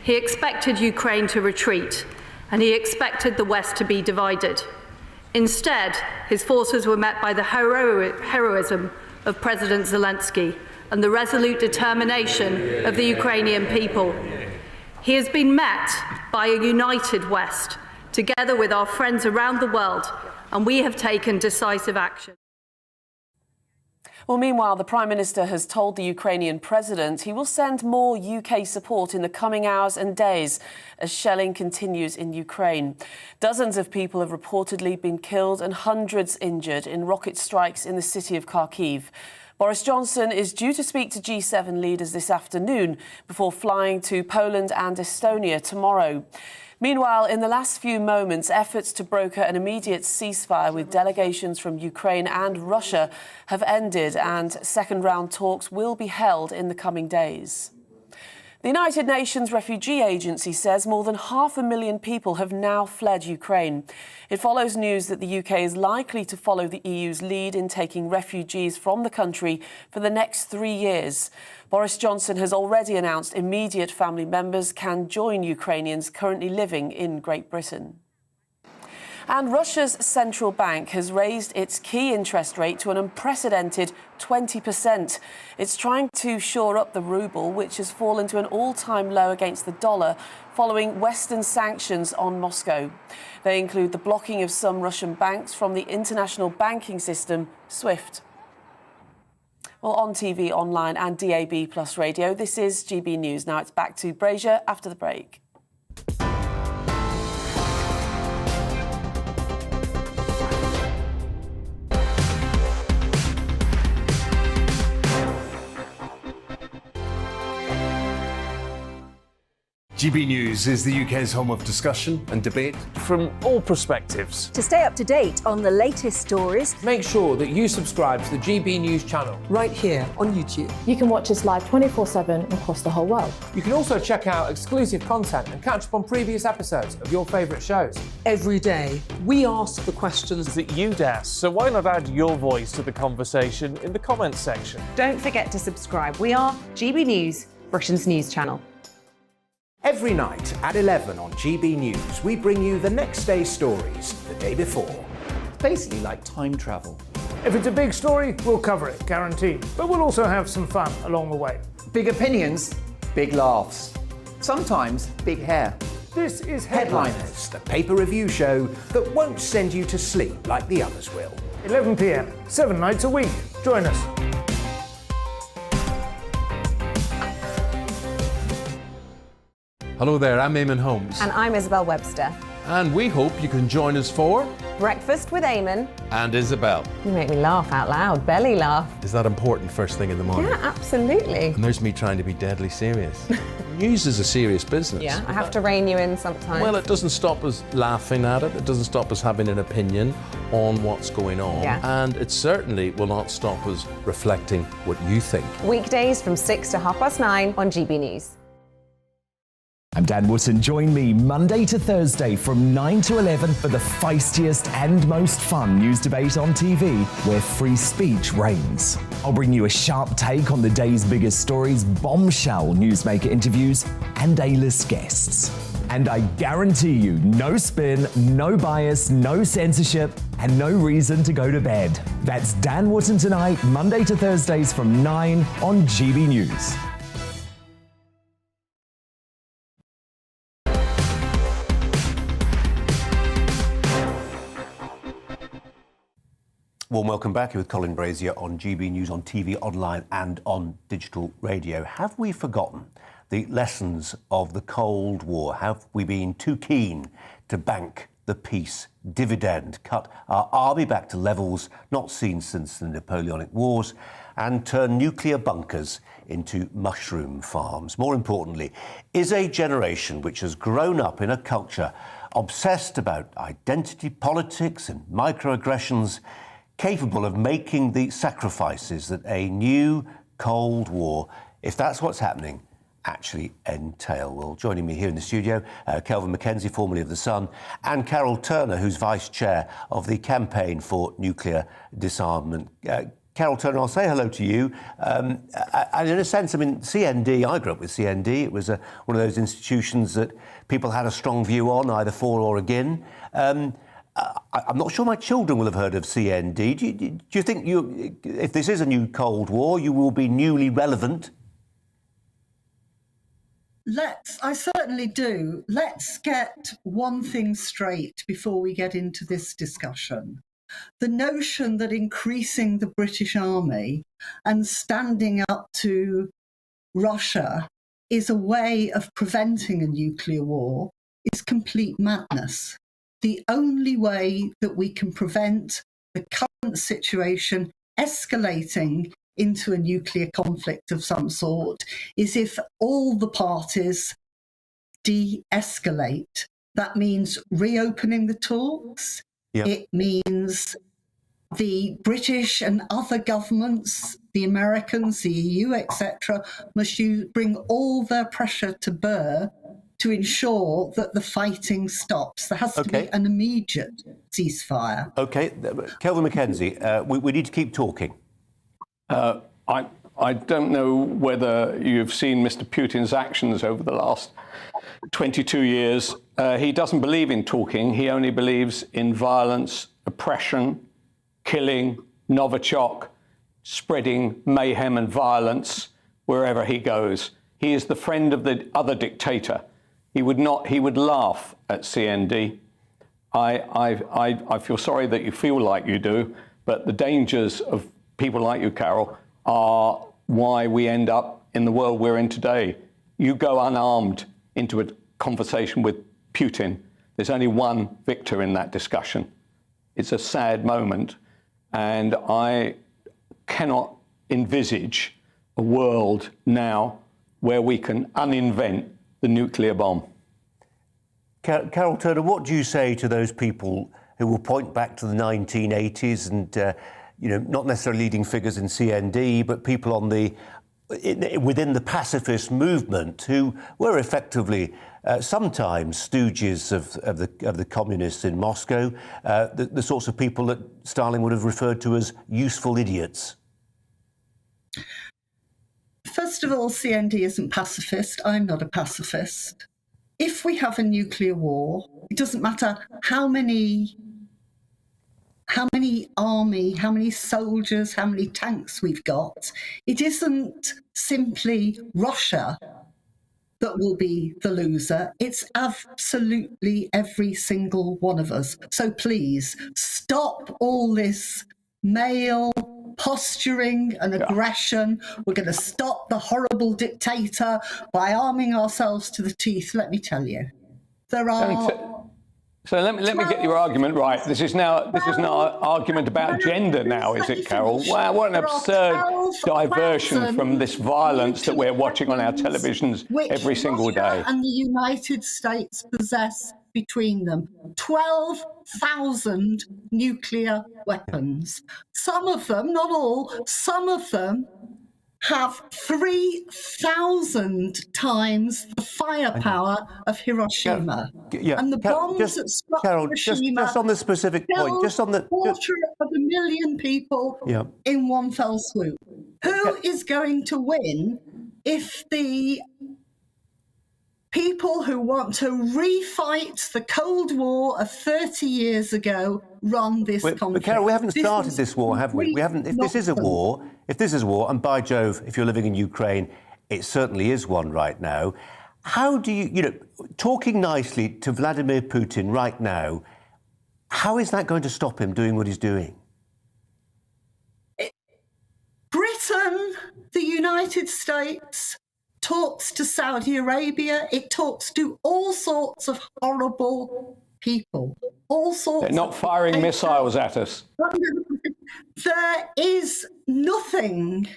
He expected Ukraine to retreat, and he expected the West to be divided. Instead, his forces were met by the heroism of President Zelensky and the resolute determination of the Ukrainian people. He has been met by a united West, together with our friends around the world, and we have taken decisive action. Well, meanwhile, the Prime Minister has told the Ukrainian President he will send more UK support in the coming hours and days as shelling continues in Ukraine. Dozens of people have reportedly been killed and hundreds injured in rocket strikes in the city of Kharkiv. Boris Johnson is due to speak to G7 leaders this afternoon before flying to Poland and Estonia tomorrow. Meanwhile, in the last few moments, efforts to broker an immediate ceasefire with delegations from Ukraine and Russia have ended, and second-round talks will be held in the coming days. The United Nations Refugee Agency says more than 500,000 people have now fled Ukraine. It follows news that the UK is likely to follow the EU's lead in taking refugees from the country for the next 3 years. Boris Johnson has already announced immediate family members can join Ukrainians currently living in Great Britain. And Russia's central bank has raised its key interest rate to an unprecedented 20%. It's trying to shore up the ruble, which has fallen to an all-time low against the dollar following Western sanctions on Moscow. They include the blocking of some Russian banks from the international banking system, SWIFT. Well, on TV, online and DAB plus radio, this is GB News. Now it's back to Brazier after the break. GB News is the UK's home of discussion and debate from all perspectives. To stay up to date on the latest stories, make sure that you subscribe to the GB News channel right here on YouTube. You can watch us live 24/7 across the whole world. You can also check out exclusive content and catch up on previous episodes of your favourite shows. Every day, we ask the questions that you'd ask, so why not add your voice to the conversation in the comments section? Don't forget to subscribe. We are GB News, Britain's news channel. Every night at 11 on GB News, we bring you the next day's stories the day before. It's basically like time travel. If it's a big story, we'll cover it, guaranteed. But we'll also have some fun along the way. Big opinions, big laughs, sometimes big hair. This is Headliners, the paper review show that won't send you to sleep like the others will. 11 p.m, 7 nights a week. Join us. Hello there, I'm Eamon Holmes. And I'm Isabel Webster. And we hope you can join us for Breakfast with Eamon and Isabel. You make me laugh out loud, belly laugh. Is that important first thing in the morning? Yeah, absolutely. And there's me trying to be deadly serious. News is a serious business. Yeah, I have to rein you in sometimes. Well, it doesn't stop us laughing at it. It doesn't stop us having an opinion on what's going on. Yeah. And it certainly will not stop us reflecting what you think. Weekdays from 6 to 9:30 on GB News. I'm Dan Wootton. Join me Monday to Thursday from 9 to 11 for the feistiest and most fun news debate on TV, where free speech reigns. I'll bring you a sharp take on the day's biggest stories, bombshell newsmaker interviews, and A-list guests. And I guarantee you, no spin, no bias, no censorship, and no reason to go to bed. That's Dan Wootton tonight, Monday to Thursdays from 9 on GB News. Warm welcome back with Colin Brazier on GB News, on TV, online and on digital radio. Have we forgotten the lessons of the Cold War? Have we been too keen to bank the peace dividend, cut our army back to levels not seen since the Napoleonic Wars, and turn nuclear bunkers into mushroom farms? More importantly, is a generation which has grown up in a culture obsessed about identity politics and microaggressions capable of making the sacrifices that a new Cold War, if that's what's happening, actually entail? Well, joining me here in the studio, Kelvin Mackenzie, formerly of The Sun, and Carol Turner, who's Vice Chair of the Campaign for Nuclear Disarmament. Carol Turner, I'll say hello to you. And in a sense, I mean, CND, I grew up with CND. It was one of those institutions that people had a strong view on, either for or against. I'm not sure my children will have heard of CND. Do you think if this is a new Cold War, you will be newly relevant? I certainly do. Let's get one thing straight before we get into this discussion. The notion that increasing the British Army and standing up to Russia is a way of preventing a nuclear war is complete madness. The only way that we can prevent the current situation escalating into a nuclear conflict of some sort is if all the parties de-escalate. That means reopening the talks. Yep. It means the British and other governments, the Americans, the EU, etc., must bring all their pressure to bear to ensure that the fighting stops. There has to be an immediate ceasefire. OK. Kelvin Mackenzie, we need to keep talking. I don't know whether you've seen Mr. Putin's actions over the last 22 years. He doesn't believe in talking. He only believes in violence, oppression, killing, Novichok, spreading mayhem and violence wherever he goes. He is the friend of the other dictator. He would laugh at CND. I feel sorry that you feel like you do, but the dangers of people like you, Carol, are why we end up in the world we're in today. You go unarmed into a conversation with Putin, there's only one victor in that discussion. It's a sad moment, and I cannot envisage a world now where we can uninvent the nuclear bomb. Carol Turner, what do you say to those people who will point back to the 1980s and, not necessarily leading figures in CND, but people on within the pacifist movement who were effectively sometimes stooges of the communists in Moscow, the sorts of people that Stalin would have referred to as useful idiots? First of all, CND isn't pacifist. I'm not a pacifist. If we have a nuclear war, it doesn't matter how many army, how many soldiers, how many tanks we've got. It isn't simply Russia that will be the loser. It's absolutely every single one of us. So please stop all this male posturing and aggression. We're going to stop the horrible dictator by arming ourselves to the teeth. Let me tell you, there are. So let me get your argument right. This is now an argument about gender now, is it, Carol? Wow, what an absurd diversion from this violence that we're watching on our televisions every single day. And the United States possess between them 12,000 nuclear weapons. Some of them, not all, some of them have 3,000 times the firepower of Hiroshima. And the bombs that struck Hiroshima just on the specific point, just on the 250,000 people in one fell swoop. Who is going to win if the people who want to refight the Cold War of 30 years ago run this conflict? But Carol, we haven't started this war, have we? We haven't. If this is a war, and by Jove, if you're living in Ukraine, it certainly is one right now. How do you, talking nicely to Vladimir Putin right now, how is that going to stop him doing what he's doing? Britain, the United States, talks to Saudi Arabia, it talks to all sorts of horrible people. All sorts. They're not firing missiles at us. There is nothing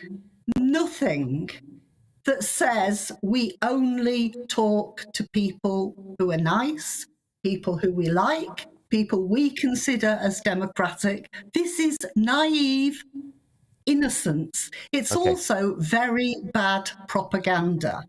that says we only talk to people who are nice, people who we like, people we consider as democratic. This is naive innocence. It's also very bad propaganda.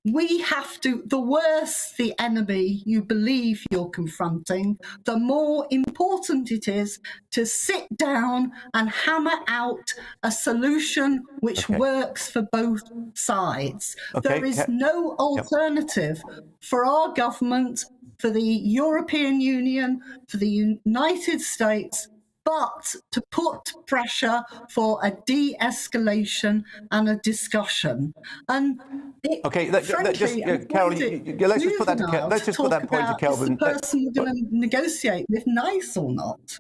We have to, the worse the enemy you believe you're confronting, the more important it is to sit down and hammer out a solution which works for both sides. There is no alternative for our government, for the European Union, for the United States, but to put pressure for a de-escalation and a discussion. And Carol, let's just put that point to Kelvin. Is the person we're going to negotiate with nice or not?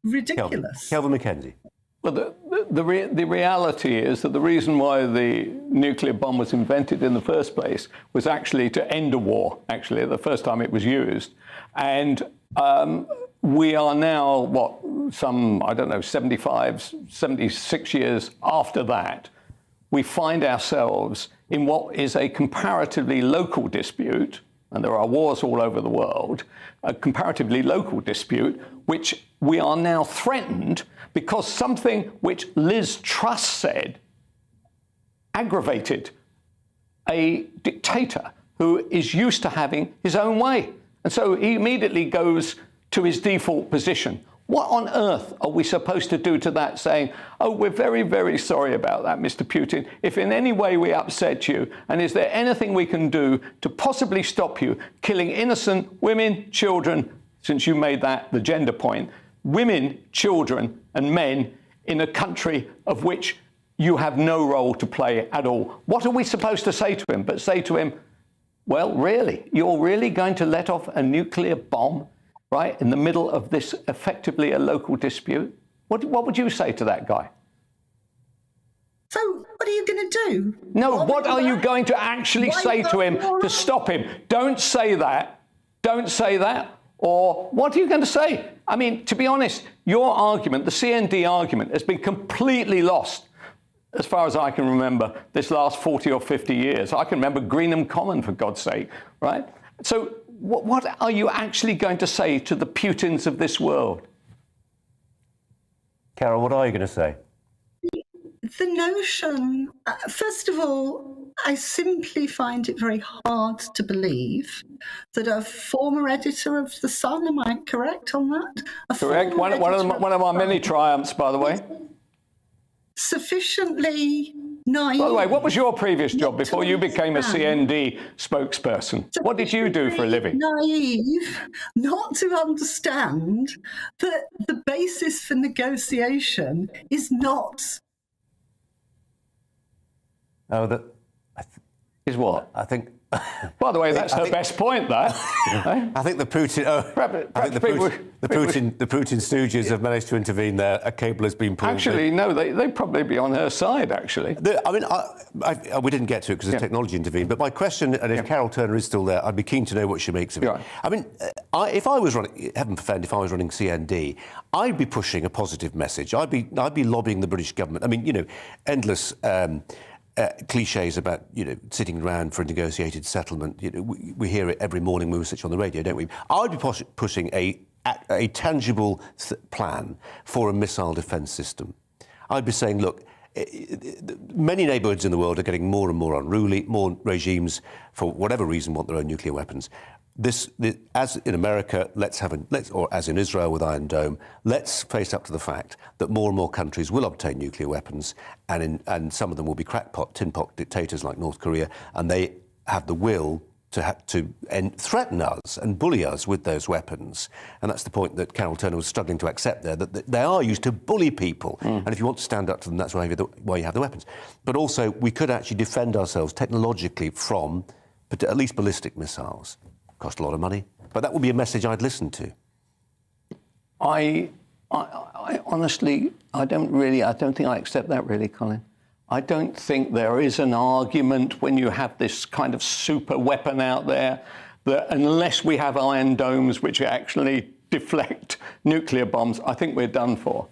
Ridiculous. Kelvin Mackenzie. Well, the reality is that the reason why the nuclear bomb was invented in the first place was actually to end a war, actually, the first time it was used. And we are now, 75, 76 years after that, we find ourselves in what is a comparatively local dispute, and there are wars all over the world, a comparatively local dispute, which we are now threatened because something which Liz Truss said aggravated a dictator who is used to having his own way. And so he immediately goes to his default position. What on earth are we supposed to do to that, saying, oh, we're very, very sorry about that, Mr. Putin. If in any way we upset you, and is there anything we can do to possibly stop you killing innocent women, children, since you made that the gender point, women, children and men in a country of which you have no role to play at all? What are we supposed to say to him? But say to him, well, really, you're really going to let off a nuclear bomb right in the middle of this effectively a local dispute? What would you say to that guy? So you going to do? No, what are you going to actually say to him to stop him? Don't say that. Don't say that. Or what are you going to say? I mean, to be honest, your argument, the CND argument, has been completely lost as far as I can remember this last 40 or 50 years. I can remember Greenham Common, for God's sake, right? So what are you actually going to say to the Putins of this world? Carol, what are you going to say? The notion, first of all, I simply find it very hard to believe that a former editor of The Sun, am I correct on that? Correct. One of our many triumphs, by the way. Sufficiently naive. By the way, what was your previous job before you became a CND spokesperson? What did you do for a living? Naive not to understand that the basis for negotiation is not. Oh, that is what? I think. By the way, that's her best point. That I think the Putin. The Putin stooges have managed to intervene there. A cable has been pulled. Actually, no, they'd probably be on her side. Actually, we didn't get to it because the technology intervened. But my question, and if Carol Turner is still there, I'd be keen to know what she makes of it. I mean, if I was running, heaven forfend, if I was running CND, I'd be pushing a positive message. I'd be lobbying the British government. I mean, endless. Cliches about sitting around for a negotiated settlement. We hear it every morning when we switch on the radio, don't we? I'd be pushing a tangible plan for a missile defence system. I'd be saying, look, many neighbourhoods in the world are getting more and more unruly. More regimes, for whatever reason, want their own nuclear weapons. As in America, or as in Israel with Iron Dome, let's face up to the fact that more and more countries will obtain nuclear weapons, and some of them will be crackpot, tin pot dictators like North Korea, and they have the will to threaten us and bully us with those weapons. And that's the point that Carol Turner was struggling to accept there, that they are used to bully people. And if you want to stand up to them, that's why you have the weapons. But also, we could actually defend ourselves technologically from at least ballistic missiles. Cost a lot of money, but that would be a message I'd listen to. I honestly, I don't think I accept that really, Colin. I don't think there is an argument when you have this kind of super weapon out there that unless we have iron domes which actually deflect nuclear bombs, I think we're done for.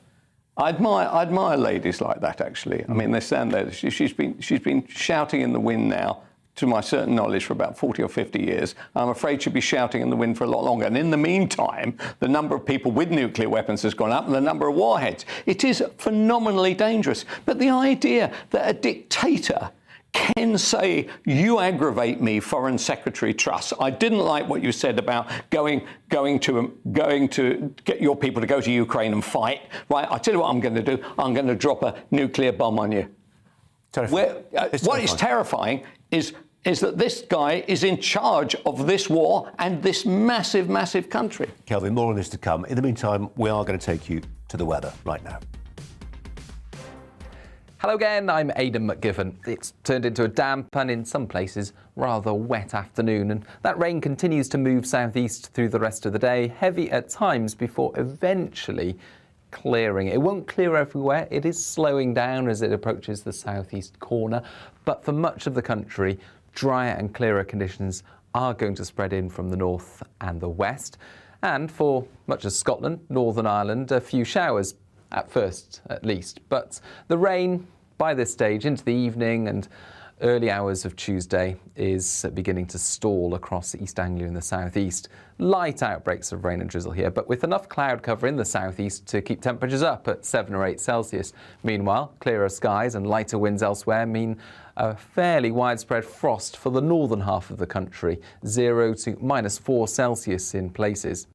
I admire ladies like that, actually. I mean, they stand there. She's been shouting in the wind now, to my certain knowledge, for about 40 or 50 years. I'm afraid she'll be shouting in the wind for a lot longer. And in the meantime, the number of people with nuclear weapons has gone up and the number of warheads. It is phenomenally dangerous. But the idea that a dictator can say, you aggravate me, Foreign Secretary Truss. I didn't like what you said about going to get your people to go to Ukraine and fight. Right, I tell you what I'm going to do. I'm going to drop a nuclear bomb on you. What is terrifying is that this guy is in charge of this war and this massive, massive country. Kelvin, more on this to come. In the meantime, we are going to take you to the weather right now. Hello again, I'm Aidan McGivern. It's turned into a damp and in some places rather wet afternoon, and that rain continues to move southeast through the rest of the day, heavy at times before eventually clearing. It won't clear everywhere. It is slowing down as it approaches the southeast corner, but for much of the country, drier and clearer conditions are going to spread in from the north and the west. And for much of Scotland, Northern Ireland, a few showers at first, at least. But the rain by this stage into the evening and early hours of Tuesday is beginning to stall across East Anglia and the southeast. Light outbreaks of rain and drizzle here, but with enough cloud cover in the southeast to keep temperatures up at 7 or 8 Celsius. Meanwhile, clearer skies and lighter winds elsewhere mean a fairly widespread frost for the northern half of the country, 0 to -4 Celsius in places.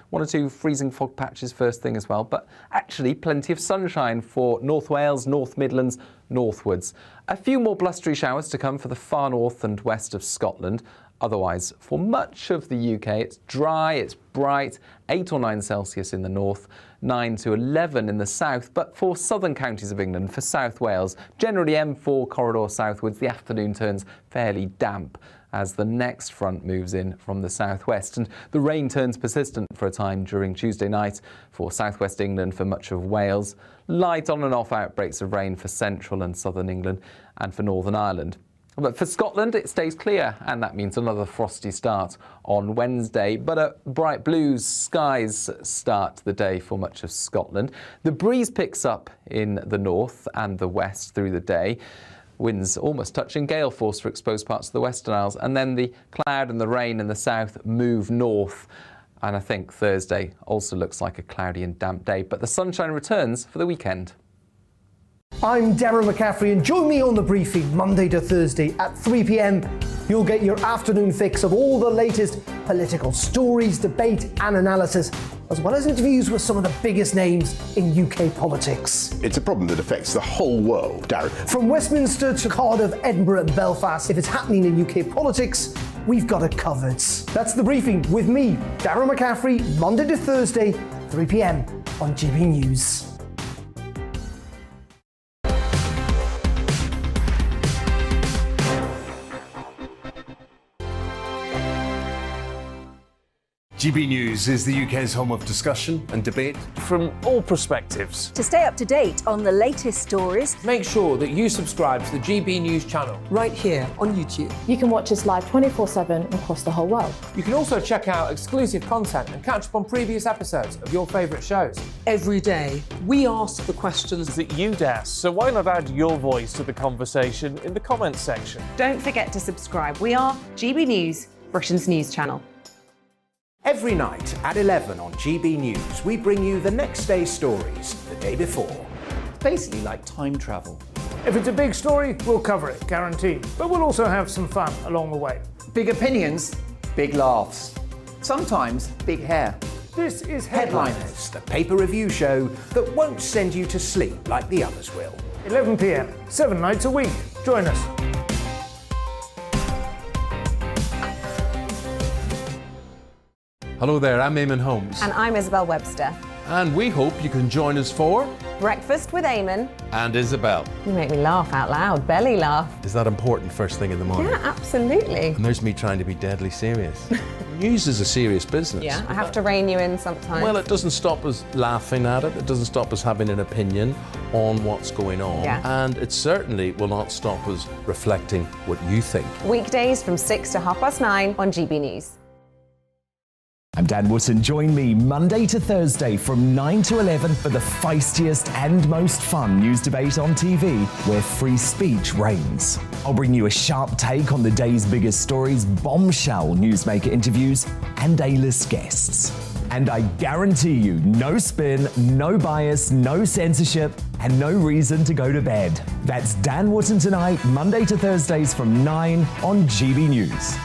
1 or 2 freezing fog patches first thing as well, but actually plenty of sunshine for North Wales, North Midlands, northwards. A few more blustery showers to come for the far north and west of Scotland. Otherwise, for much of the UK, it's dry, it's bright, 8 or 9 Celsius in the north, 9 to 11 in the south. But for southern counties of England, for South Wales, generally M4 corridor southwards, the afternoon turns fairly damp. as the next front moves in from the southwest. And the rain turns persistent for a time during Tuesday night for southwest England, for much of Wales. Light on and off outbreaks of rain for central and southern England and for Northern Ireland. But for Scotland, it stays clear, and that means another frosty start on Wednesday. But a bright blue skies start the day for much of Scotland. The breeze picks up in the north and the west through the day. Winds almost touching gale force for exposed parts of the Western Isles. And then the cloud and the rain in the south move north. And I think Thursday also looks like a cloudy and damp day. But the sunshine returns for the weekend. I'm Darren McCaffrey, and join me on The Briefing Monday to Thursday at 3 p.m. You'll get your afternoon fix of all the latest political stories, debate and analysis, as well as interviews with some of the biggest names in UK politics. It's a problem that affects the whole world, Darren. From Westminster to Cardiff, Edinburgh and Belfast, if it's happening in UK politics, we've got it covered. That's The Briefing with me, Darren McCaffrey, Monday to Thursday, 3 p.m. on GB News. GB News is the UK's home of discussion and debate from all perspectives. To stay up to date on the latest stories, make sure that you subscribe to the GB News channel right here on YouTube. You can watch us live 24/7 across the whole world. You can also check out exclusive content and catch up on previous episodes of your favourite shows. Every day, we ask the questions that you'd ask, so why not add your voice to the conversation in the comments section? Don't forget to subscribe. We are GB News, Britain's news channel. Every night at 11 on GB News, we bring you the next day's stories the day before. It's basically like time travel. If it's a big story, we'll cover it, guaranteed. But we'll also have some fun along the way. Big opinions, big laughs. Sometimes big hair. This is Headliners, the paper review show that won't send you to sleep like the others will. 11 p.m, 7 nights a week. Join us. Hello there, I'm Eamon Holmes. And I'm Isabel Webster. And we hope you can join us for Breakfast with Eamon and Isabel. You make me laugh out loud, belly laugh. Is that important first thing in the morning? Yeah, absolutely. And there's me trying to be deadly serious. News is a serious business. Yeah, I have to rein you in sometimes. Well, it doesn't stop us laughing at it. It doesn't stop us having an opinion on what's going on. Yeah. And it certainly will not stop us reflecting what you think. Weekdays from 6 to 9:30 on GB News. I'm Dan Wootton. Join me Monday to Thursday from 9 to 11 for the feistiest and most fun news debate on TV, where free speech reigns. I'll bring you a sharp take on the day's biggest stories, bombshell newsmaker interviews, and A-list guests. And I guarantee you, no spin, no bias, no censorship, and no reason to go to bed. That's Dan Wootton Tonight, Monday to Thursdays from 9 on GB News.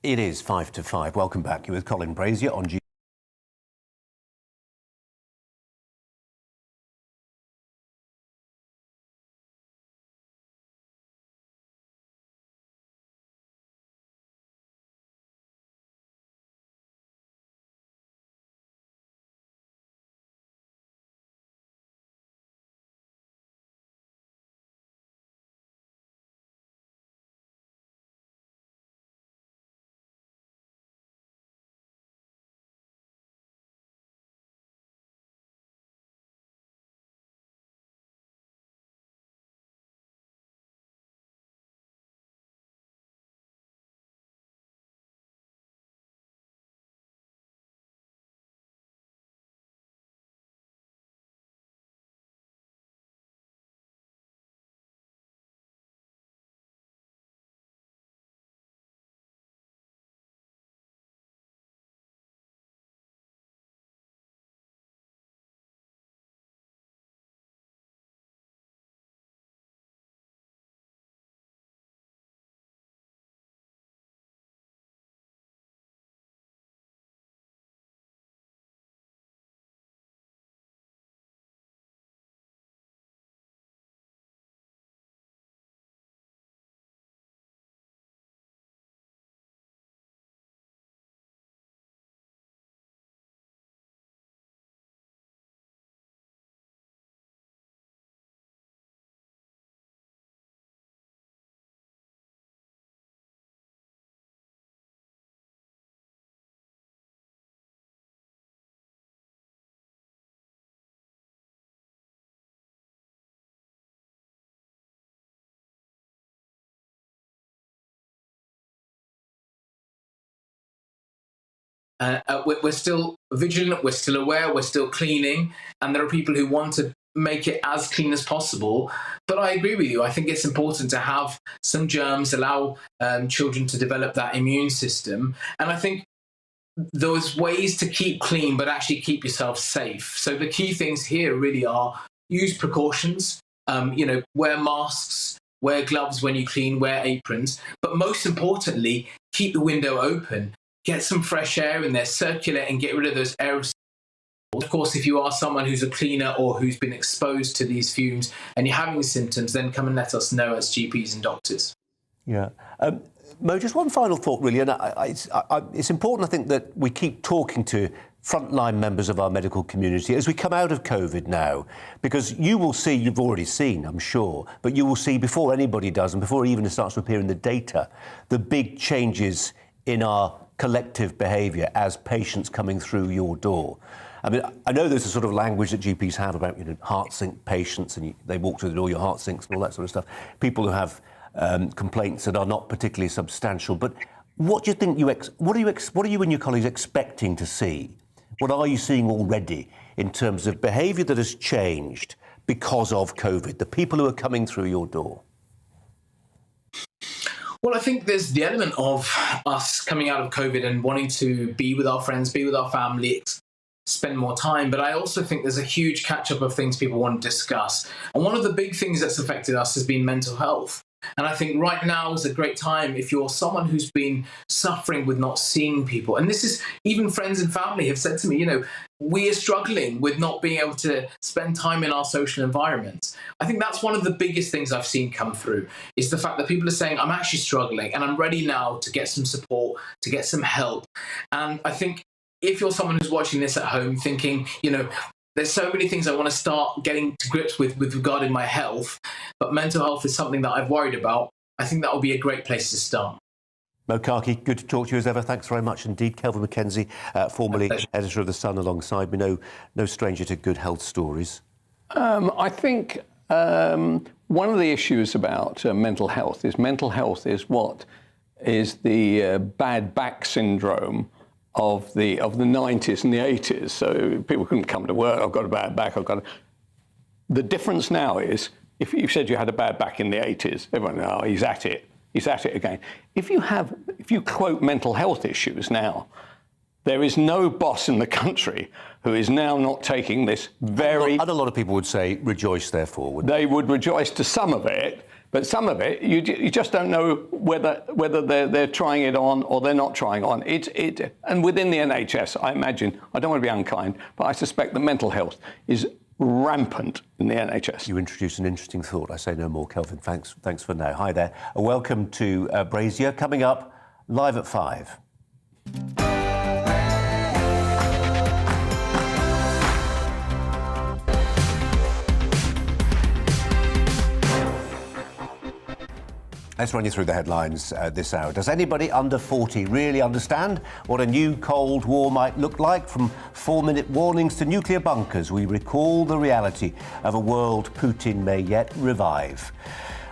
It is 5 to 5. Welcome back. You're with Colin Brazier on GB. We're still vigilant, we're still aware, we're still cleaning, and there are people who want to make it as clean as possible. But I agree with you. I think it's important to have some germs, allow children to develop that immune system. And I think there's ways to keep clean, but actually keep yourself safe. So the key things here really are use precautions, wear masks, wear gloves when you clean, wear aprons. But most importantly, keep the window open. Get some fresh air in there, circulate and get rid of those aerosols. Of course, if you are someone who's a cleaner or who's been exposed to these fumes and you're having symptoms, then come and let us know as GPs and doctors. Yeah. Mo, just one final thought, really, and it's important, I think, that we keep talking to frontline members of our medical community as we come out of COVID now, because you will see, you've already seen, I'm sure, but you will see before anybody does and before even it starts to appear in the data, the big changes in our collective behaviour as patients coming through your door. I mean, I know there's a sort of language that GPs have about, heart sink patients, and they walk through the door, your heart sinks and all that sort of stuff. People who have complaints that are not particularly substantial. But what do you think what are you and your colleagues expecting to see? What are you seeing already in terms of behaviour that has changed because of COVID, the people who are coming through your door? Well, I think there's the element of us coming out of COVID and wanting to be with our friends, be with our family, spend more time. But I also think there's a huge catch-up of things people want to discuss. And one of the big things that's affected us has been mental health. And I think right now is a great time if you're someone who's been suffering with not seeing people. And this is, even friends and family have said to me, we are struggling with not being able to spend time in our social environments. I think that's one of the biggest things I've seen come through, is the fact that people are saying, I'm actually struggling and I'm ready now to get some support, to get some help. And I think if you're someone who's watching this at home thinking, there's so many things I want to start getting to grips with regarding my health, but mental health is something that I've worried about, I think that will be a great place to start. Mo Kaki, good to talk to you as ever. Thanks very much indeed. Kelvin Mackenzie, formerly editor of The Sun alongside me. No stranger to good health stories. I think one of the issues about mental health is what is the bad back syndrome of the 90s and the 80s. So people couldn't come to work. I've got a bad back. The difference now is, if you said you had a bad back in the 80s, everyone, he's at it. He's at it again. If you quote mental health issues now, there is no boss in the country who is now not taking this very... And a lot of people would say rejoice, therefore, wouldn't they? They would rejoice to some of it, but some of it, you just don't know whether they're trying it on or they're not trying on. And within the NHS, I imagine, I don't want to be unkind, but I suspect that mental health is rampant in the NHS. You introduced an interesting thought. I say no more, Kelvin. Thanks for now. Hi there. Welcome to Brazier. Coming up live at 5. Let's run you through the headlines this hour. Does anybody under 40 really understand what a new Cold War might look like? From 4-minute warnings to nuclear bunkers, we recall the reality of a world Putin may yet revive.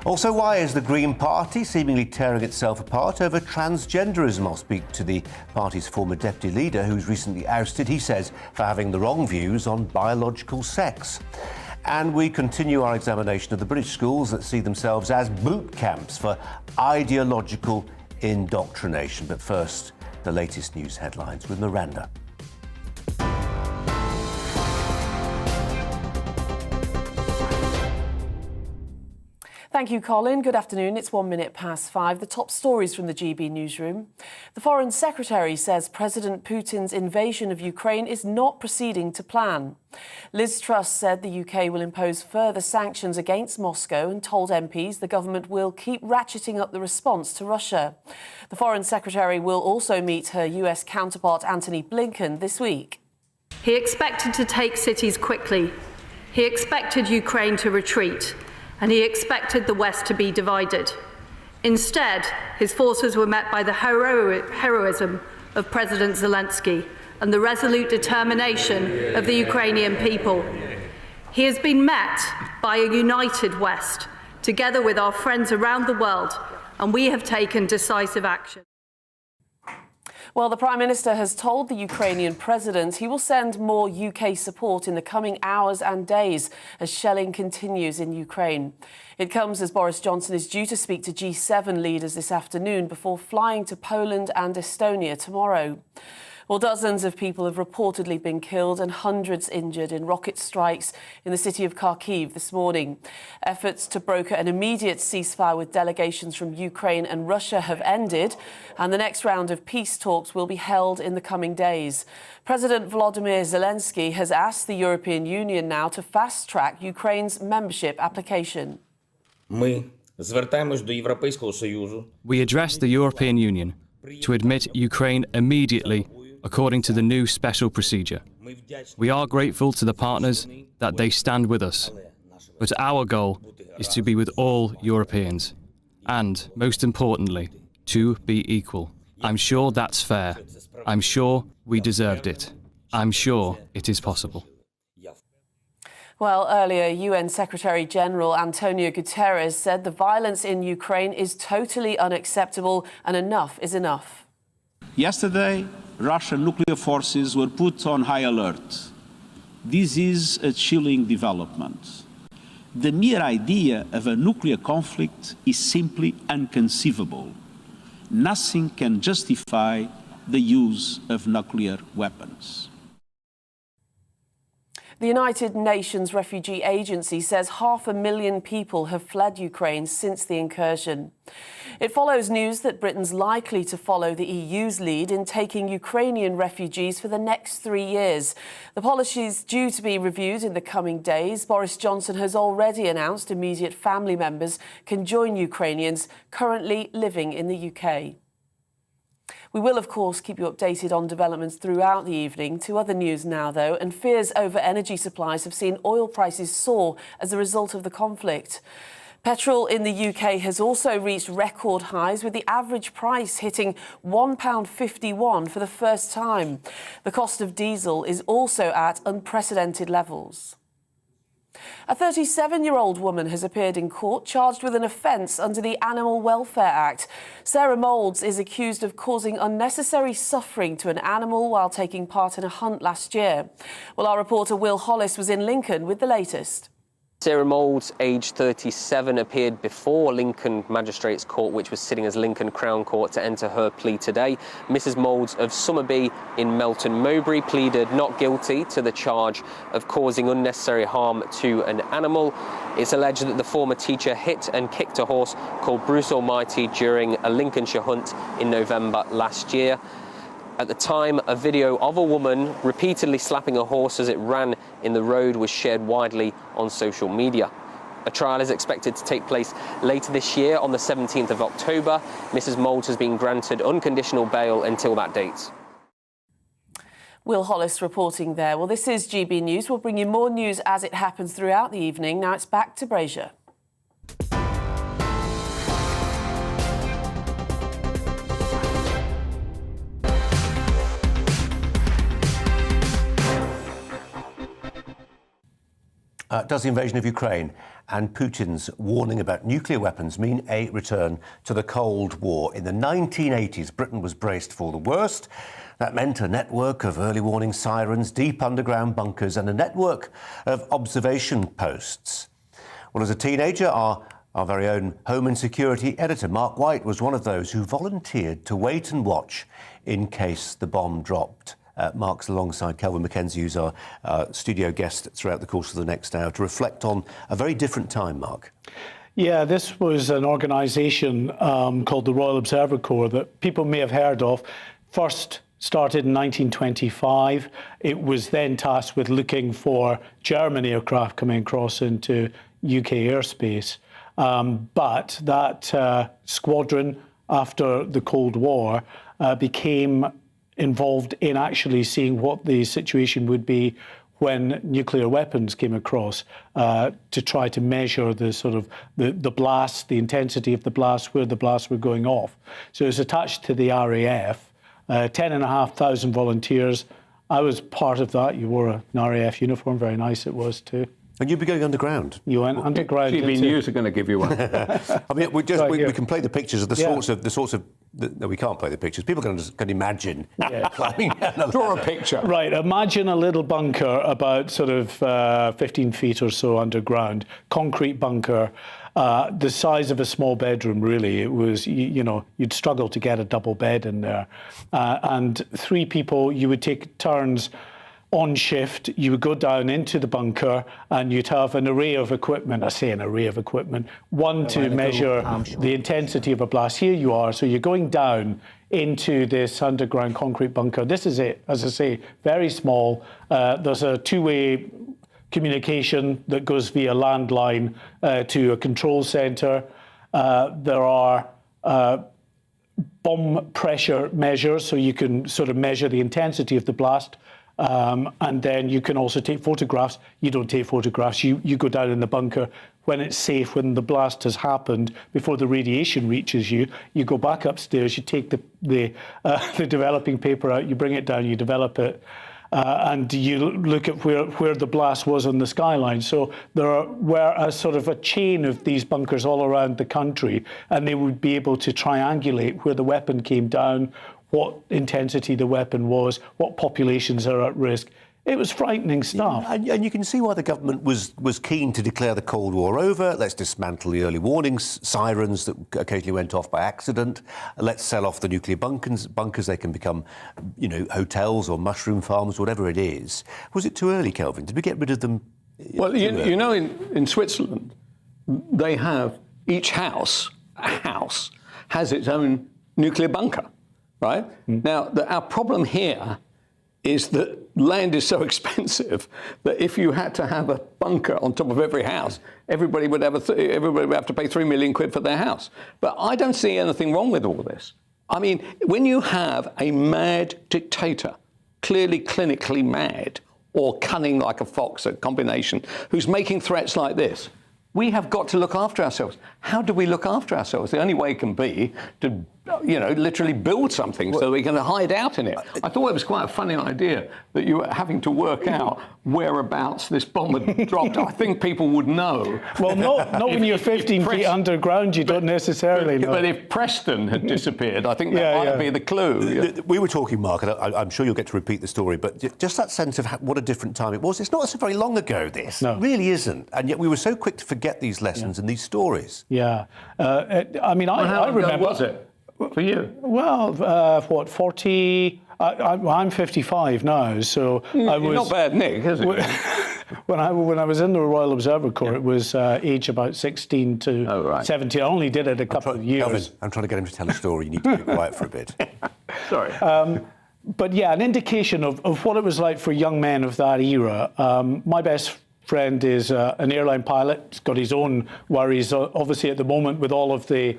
Also, why is the Green Party seemingly tearing itself apart over transgenderism? I'll speak to the party's former deputy leader, who's recently ousted, he says, for having the wrong views on biological sex. And we continue our examination of the British schools that see themselves as boot camps for ideological indoctrination. But first, the latest news headlines with Miranda. Thank you, Colin. Good afternoon. It's 1 minute past 5. The top stories from the GB newsroom. The Foreign Secretary says President Putin's invasion of Ukraine is not proceeding to plan. Liz Truss said the UK will impose further sanctions against Moscow and told MPs the government will keep ratcheting up the response to Russia. The Foreign Secretary will also meet her US counterpart Antony Blinken this week. He expected to take cities quickly. He expected Ukraine to retreat. And he expected the West to be divided. Instead, his forces were met by the heroism of President Zelensky and the resolute determination of the Ukrainian people. He has been met by a united West, together with our friends around the world, and we have taken decisive action. Well, the Prime Minister has told the Ukrainian president he will send more UK support in the coming hours and days as shelling continues in Ukraine. It comes as Boris Johnson is due to speak to G7 leaders this afternoon before flying to Poland and Estonia tomorrow. Well, dozens of people have reportedly been killed and hundreds injured in rocket strikes in the city of Kharkiv this morning. Efforts to broker an immediate ceasefire with delegations from Ukraine and Russia have ended, and the next round of peace talks will be held in the coming days. President Volodymyr Zelensky has asked the European Union now to fast-track Ukraine's membership application. We address the European Union to admit Ukraine immediately according to the new special procedure. We are grateful to the partners that they stand with us, but our goal is to be with all Europeans and, most importantly, to be equal. I'm sure that's fair. I'm sure we deserved it. I'm sure it is possible. Well, earlier, UN Secretary-General Antonio Guterres said the violence in Ukraine is totally unacceptable and enough is enough. Yesterday, Russian nuclear forces were put on high alert. This is a chilling development. The mere idea of a nuclear conflict is simply inconceivable. Nothing can justify the use of nuclear weapons. The United Nations Refugee Agency says 500,000 people have fled Ukraine since the incursion. It follows news that Britain's likely to follow the EU's lead in taking Ukrainian refugees for the next 3 years. The policy is due to be reviewed in the coming days. Boris Johnson has already announced immediate family members can join Ukrainians currently living in the UK. We will, of course, keep you updated on developments throughout the evening. To other news now, though, and fears over energy supplies have seen oil prices soar as a result of the conflict. Petrol in the UK has also reached record highs, with the average price hitting £1.51 for the first time. The cost of diesel is also at unprecedented levels. A 37-year-old woman has appeared in court charged with an offence under the Animal Welfare Act. Sarah Moulds is accused of causing unnecessary suffering to an animal while taking part in a hunt last year. Well, our reporter Will Hollis was in Lincoln with the latest. Sarah Moulds, aged 37, appeared before Lincoln Magistrates Court, which was sitting as Lincoln Crown Court, to enter her plea today. Mrs Moulds of Somerby in Melton Mowbray pleaded not guilty to the charge of causing unnecessary harm to an animal. It's alleged that the former teacher hit and kicked a horse called Bruce Almighty during a Lincolnshire hunt in November last year. At the time, a video of a woman repeatedly slapping a horse as it ran in the road was shared widely on social media. A trial is expected to take place later this year on the 17th of October. Mrs Moulds has been granted unconditional bail until that date. Will Hollis reporting there. Well, this is GB News. We'll bring you more news as it happens throughout the evening. Now it's back to Brazier. Does the invasion of Ukraine and Putin's warning about nuclear weapons mean a return to the Cold War? In the 1980s, Britain was braced for the worst. That meant a network of early warning sirens, deep underground bunkers and a network of observation posts. Well, as a teenager, our very own Home and Security editor, Mark White, was one of those who volunteered to wait and watch in case the bomb dropped. Mark's alongside Kelvin Mackenzie, who's our studio guest throughout the course of the next hour, to reflect on a very different time, Mark. Yeah, this was an organisation called the Royal Observer Corps that people may have heard of. First started in 1925. It was then tasked with looking for German aircraft coming across into UK airspace. But that squadron, after the Cold War, became involved in actually seeing what the situation would be when nuclear weapons came across, to try to measure the sort of the blast, the intensity of the blast, where the blasts were going off. So it was attached to the RAF, 10,500 volunteers. I was part of that. You wore an RAF uniform, very nice it was too. And you'd be going underground. You went underground. GBNews are going to give you one. I mean, we can play the pictures of the sorts of. No, we can't play the pictures. People can imagine climbing down. Draw a picture. Right. Imagine a little bunker about sort of 15 feet or so underground, concrete bunker, the size of a small bedroom. Really, it was. You'd struggle to get a double bed in there, and 3 people. You would take turns. On shift, you would go down into the bunker and you'd have an array of equipment. I say an array of equipment. One to measure the intensity of a blast. Here you are. So you're going down into this underground concrete bunker. This is it, as I say, very small. There's a 2-way communication that goes via landline to a control centre. There are bomb pressure measures, so you can sort of measure the intensity of the blast. And then you can also take photographs. You don't take photographs. You go down in the bunker when it's safe, when the blast has happened, before the radiation reaches you. You go back upstairs. You take the developing paper out. You bring it down. You develop it, and you look at where the blast was on the skyline. So there were a sort of a chain of these bunkers all around the country, and they would be able to triangulate where the weapon came down, what intensity the weapon was, what populations are at risk. It was frightening stuff. And you can see why the government was keen to declare the Cold War over. Let's dismantle the early warning sirens that occasionally went off by accident. Let's sell off the nuclear bunkers. They can become, hotels or mushroom farms, whatever it is. Was it too early, Kelvin? Did we get rid of them? Well, in Switzerland, they have each house has its own nuclear bunker. Right? Now, our problem here is that land is so expensive that if you had to have a bunker on top of every house, everybody would have to pay £3 million for their house. But I don't see anything wrong with all this. I mean, when you have a mad dictator, clearly clinically mad, or cunning like a fox, a combination, who's making threats like this, we have got to look after ourselves. How do we look after ourselves? The only way it can be to, literally build something so we can hide out in it. I thought it was quite a funny idea that you were having to work out whereabouts this bomb had dropped. I think people would know. Well, not when you're 15 feet underground, you don't necessarily know. But if Preston had disappeared, I think that might be the clue. We were talking, Mark, and I'm sure you'll get to repeat the story, but just that sense of what a different time it was. It's not so very long ago, this. No. It really isn't. And yet we were so quick to forget these lessons and these stories. Yeah. I remember... was it? For you? Well, 40... I'm 55 now, so I was... Not bad, Nick, is it? When I was in the Royal Observer Corps, it was age about 16 to 17. I only did it a couple of years. Kelvin, I'm trying to get him to tell a story. You need to be quiet for a bit. Sorry. But yeah, an indication of what it was like for young men of that era. My best friend is an airline pilot. He's got his own worries, obviously, at the moment with all of the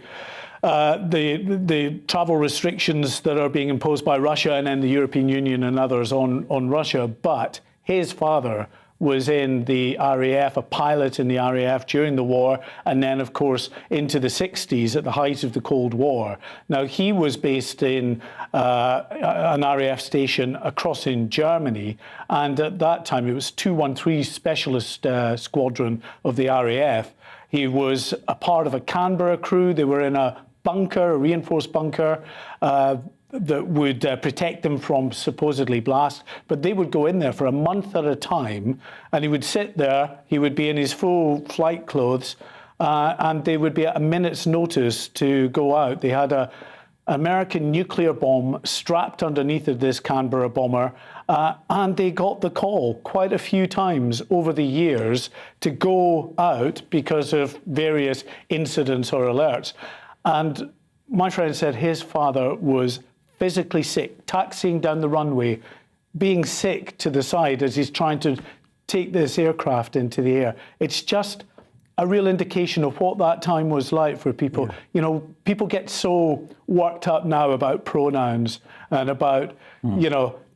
travel restrictions that are being imposed by Russia and then the European Union and others on Russia. But his father was in the RAF, a pilot in the RAF during the war, and then, of course, into the 60s at the height of the Cold War. Now, he was based in an RAF station across in Germany, and at that time it was 213 Specialist Squadron of the RAF. He was a part of a Canberra crew. They were in a bunker, a reinforced bunker, that would protect them from supposedly blast. But they would go in there for a month at a time, and he would sit there. He would be in his full flight clothes, and they would be at a minute's notice to go out. They had an American nuclear bomb strapped underneath of this Canberra bomber, and they got the call quite a few times over the years to go out because of various incidents or alerts. And my friend said his father was physically sick, taxiing down the runway, being sick to the side as he's trying to take this aircraft into the air. It's just a real indication of what that time was like for people. Yeah. You know, people get so worked up now about pronouns and about,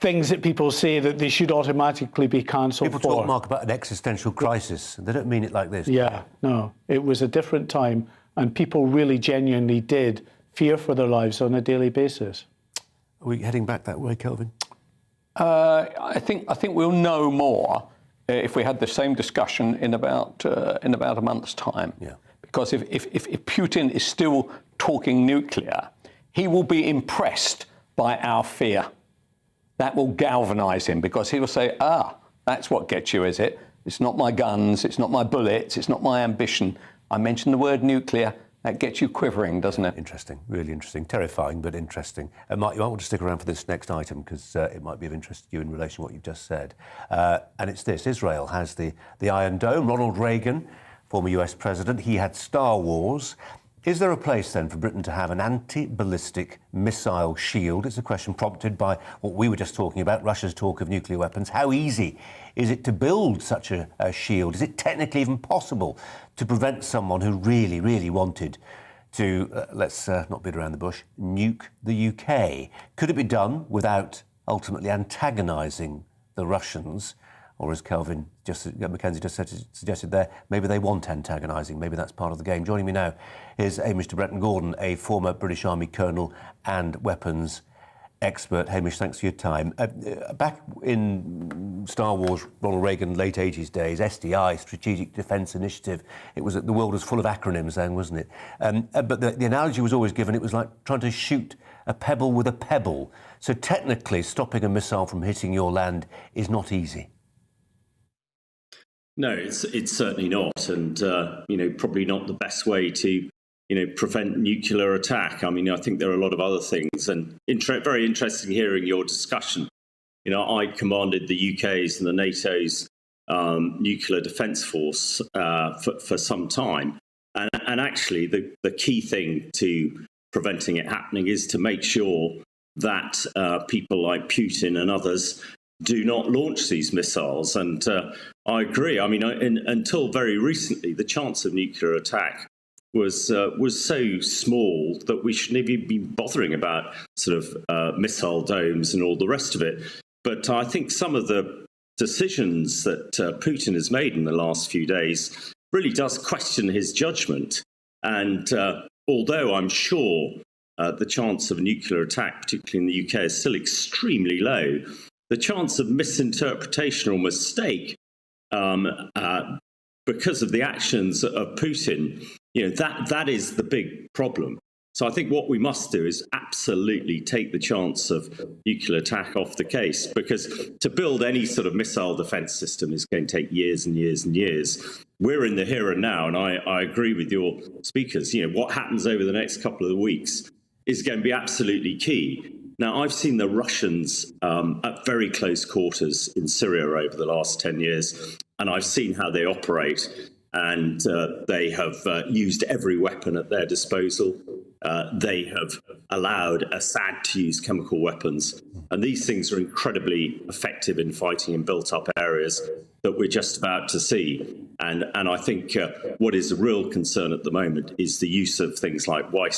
things that people say that they should automatically be cancelled for. People talk, Mark, about an existential crisis. They don't mean it like this. Yeah, no. It was a different time, and people really genuinely did fear for their lives on a daily basis. Are we heading back that way, Kelvin? I think we'll know more if we had the same discussion in about a month's time. Yeah. Because if Putin is still talking nuclear, he will be impressed by our fear. That will galvanise him, because he will say, that's what gets you, is it? It's not my guns, it's not my bullets, it's not my ambition. I mentioned the word nuclear. That gets you quivering, doesn't it? Interesting, really interesting. Terrifying, but interesting. Mark, you might want to stick around for this next item, because it might be of interest to you in relation to what you've just said. And it's this. Israel has the Iron Dome. Ronald Reagan, former US president, he had Star Wars. Is there a place, then, for Britain to have an anti-ballistic missile shield? It's a question prompted by what we were just talking about, Russia's talk of nuclear weapons. How easy is it to build such a shield? Is it technically even possible to prevent someone who really, really wanted to, let's not beat around the bush, nuke the UK? Could it be done without ultimately antagonising the Russians? Or as Mackenzie just suggested there, maybe they want antagonising. Maybe that's part of the game. Joining me now is Hamish de Bretton-Gordon, a former British Army colonel and weapons expert. Hamish, thanks for your time. Back in Star Wars, Ronald Reagan, late 80s days, SDI, Strategic Defence Initiative, the world was full of acronyms then, wasn't it? But the analogy was always given, it was like trying to shoot a pebble with a pebble. So technically, stopping a missile from hitting your land is not easy. No, it's certainly not, and probably not the best way to prevent nuclear attack. I mean, I think there are a lot of other things, and very interesting hearing your discussion. I commanded the UK's and the NATO's nuclear defence force for some time, and actually the key thing to preventing it happening is to make sure that people like Putin and others do not launch these missiles. And I agree. I mean, until very recently, the chance of nuclear attack was so small that we shouldn't even be bothering about sort of missile domes and all the rest of it. But I think some of the decisions that Putin has made in the last few days really does question his judgment. And although I'm sure the chance of a nuclear attack, particularly in the UK, is still extremely low, the chance of misinterpretation or mistake because of the actions of Putin, that is the big problem. So I think what we must do is absolutely take the chance of nuclear attack off the case, because to build any sort of missile defence system is going to take years and years and years. We're in the here and now, and I agree with your speakers. What happens over the next couple of weeks is going to be absolutely key. Now, I've seen the Russians at very close quarters in Syria over the last 10 years, and I've seen how they operate, and they have used every weapon at their disposal. They have allowed Assad to use chemical weapons, and these things are incredibly effective in fighting in built-up areas that we're just about to see. And I think what is a real concern at the moment is the use of things like white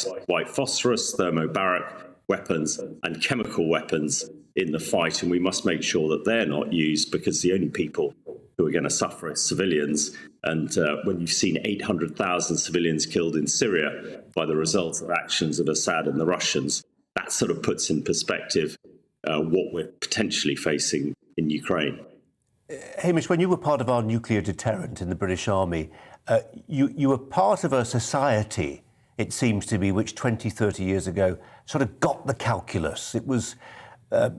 phosphorus, thermobaric weapons and chemical weapons in the fight, and we must make sure that they're not used, because the only people who are going to suffer are civilians. And when you've seen 800,000 civilians killed in Syria by the result of actions of Assad and the Russians, that sort of puts in perspective what we're potentially facing in Ukraine. Hamish, when you were part of our nuclear deterrent in the British Army, you were part of a society, it seems to be, which 20, 30 years ago sort of got the calculus. It was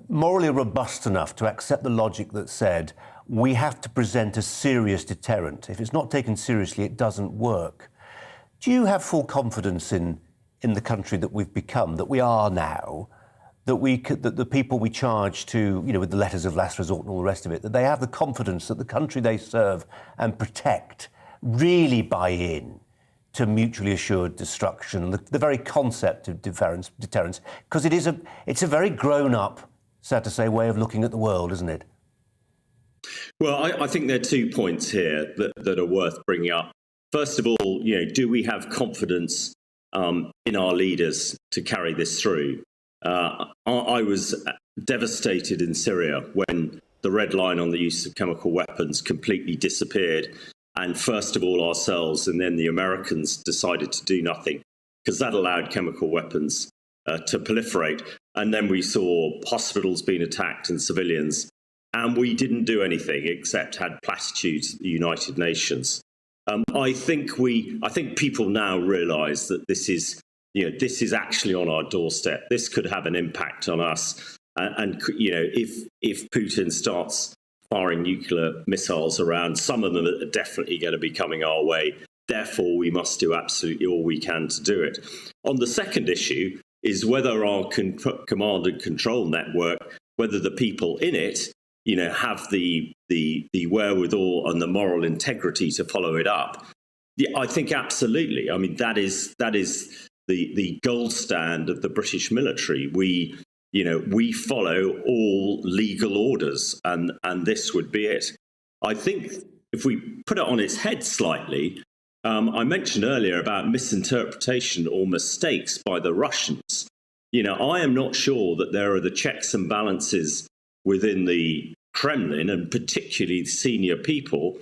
morally robust enough to accept the logic that said, we have to present a serious deterrent. If it's not taken seriously, it doesn't work. Do you have full confidence in the country that we've become, that we are now, that the people we charge to, with the letters of last resort and all the rest of it, that they have the confidence that the country they serve and protect really buy in to mutually assured destruction, the very concept of deterrence, because it's a very grown-up, sad to say, way of looking at the world, isn't it? Well, I think there are 2 points here that are worth bringing up. First of all, do we have confidence in our leaders to carry this through? I was devastated in Syria when the red line on the use of chemical weapons completely disappeared. And first of all, ourselves and then the Americans decided to do nothing, because that allowed chemical weapons to proliferate. And then we saw hospitals being attacked and civilians. and we didn't do anything except had platitudes at the United Nations. I think people now realise that this is actually on our doorstep. This could have an impact on us, and if Putin starts firing nuclear missiles around, some of them are definitely going to be coming our way. Therefore, we must do absolutely all we can to do it. On the second issue is whether our command and control network, whether the people in it, have the wherewithal and the moral integrity to follow it up. Yeah, I think absolutely. I mean, that is the gold stand of the British military. We follow all legal orders, and this would be it. I think if we put it on its head slightly, I mentioned earlier about misinterpretation or mistakes by the Russians. I am not sure that there are the checks and balances within the Kremlin, and particularly senior people,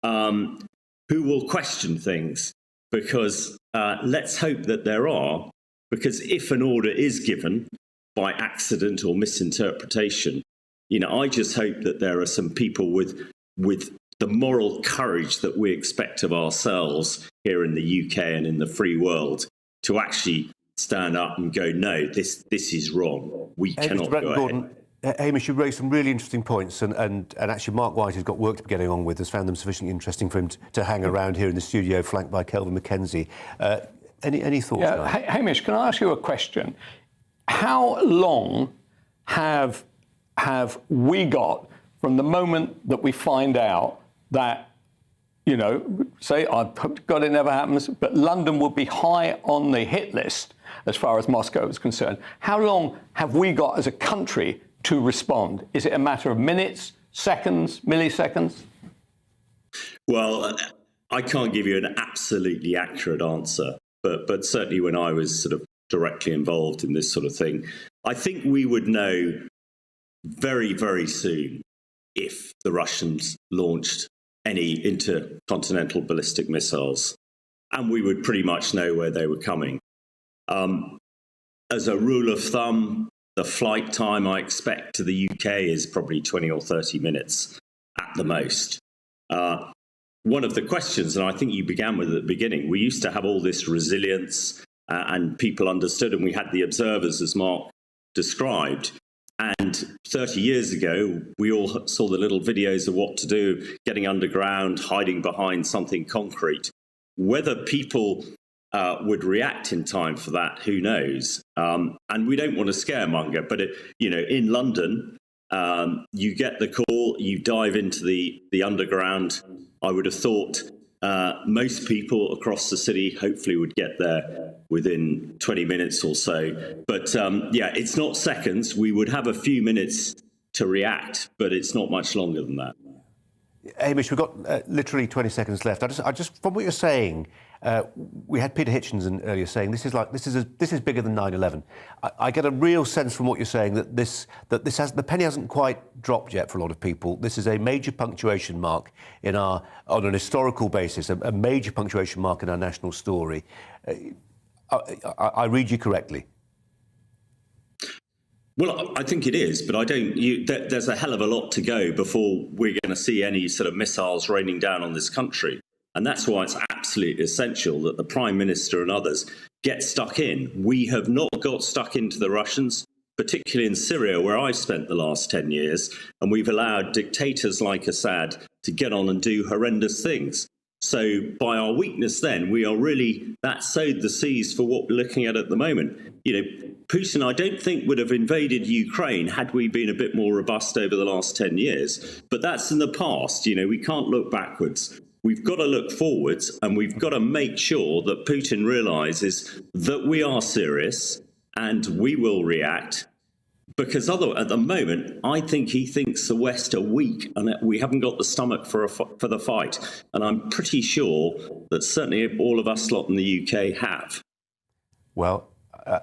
who will question things, because let's hope that there are, because if an order is given by accident or misinterpretation, I just hope that there are some people with the moral courage that we expect of ourselves here in the UK and in the free world to actually stand up and go, no, this is wrong. We cannot go ahead. Hamish, you raised some really interesting points, and actually Mark White, who's got work to be getting on with, has found them sufficiently interesting for him to hang around here in the studio, flanked by Kelvin McKenzie. Any thoughts? Yeah, Hamish, can I ask you a question? How long have we got from the moment that we find out that, say, God, it never happens, but London will be high on the hit list as far as Moscow is concerned? How long have we got as a country to respond? Is it a matter of minutes, seconds, milliseconds? Well, I can't give you an absolutely accurate answer, but certainly when I was sort of directly involved in this sort of thing, I think we would know very, very soon if the Russians launched any intercontinental ballistic missiles, and we would pretty much know where they were coming. As a rule of thumb, the flight time I expect to the UK is probably 20 or 30 minutes at the most. One of the questions, and I think you began with at the beginning, we used to have all this resilience and people understood, and we had the observers, as Mark described. And 30 years ago, we all saw the little videos of what to do, getting underground, hiding behind something concrete. Whether people would react in time for that, who knows? And we don't want to scaremonger, but in London, you get the call, you dive into the underground. I would have thought most people across the city hopefully would get there within 20 minutes or so. But it's not seconds. We would have a few minutes to react, but it's not much longer than that. Hamish, we've got literally 20 seconds left. I just from what you're saying, we had Peter Hitchinson earlier saying this is bigger than 9/11. I get a real sense from what you're saying that the penny hasn't quite dropped yet for a lot of people. This is a major punctuation mark on an historical basis, a major punctuation mark in our national story. I read you correctly. Well, I think it is, but I don't. There's a hell of a lot to go before we're going to see any sort of missiles raining down on this country. And that's why it's absolutely essential that the Prime Minister and others get stuck in. We have not got stuck into the Russians, particularly in Syria, where I've spent the last 10 years, and we've allowed dictators like Assad to get on and do horrendous things. So by our weakness then, that sowed the seeds for what we're looking at the moment. Putin, I don't think, would have invaded Ukraine had we been a bit more robust over the last 10 years. But that's in the past. We can't look backwards. We've got to look forwards, and we've got to make sure that Putin realises that we are serious and we will react. Because at the moment, I think he thinks the West are weak and that we haven't got the stomach for the fight. And I'm pretty sure that certainly all of us lot in the UK have. Well,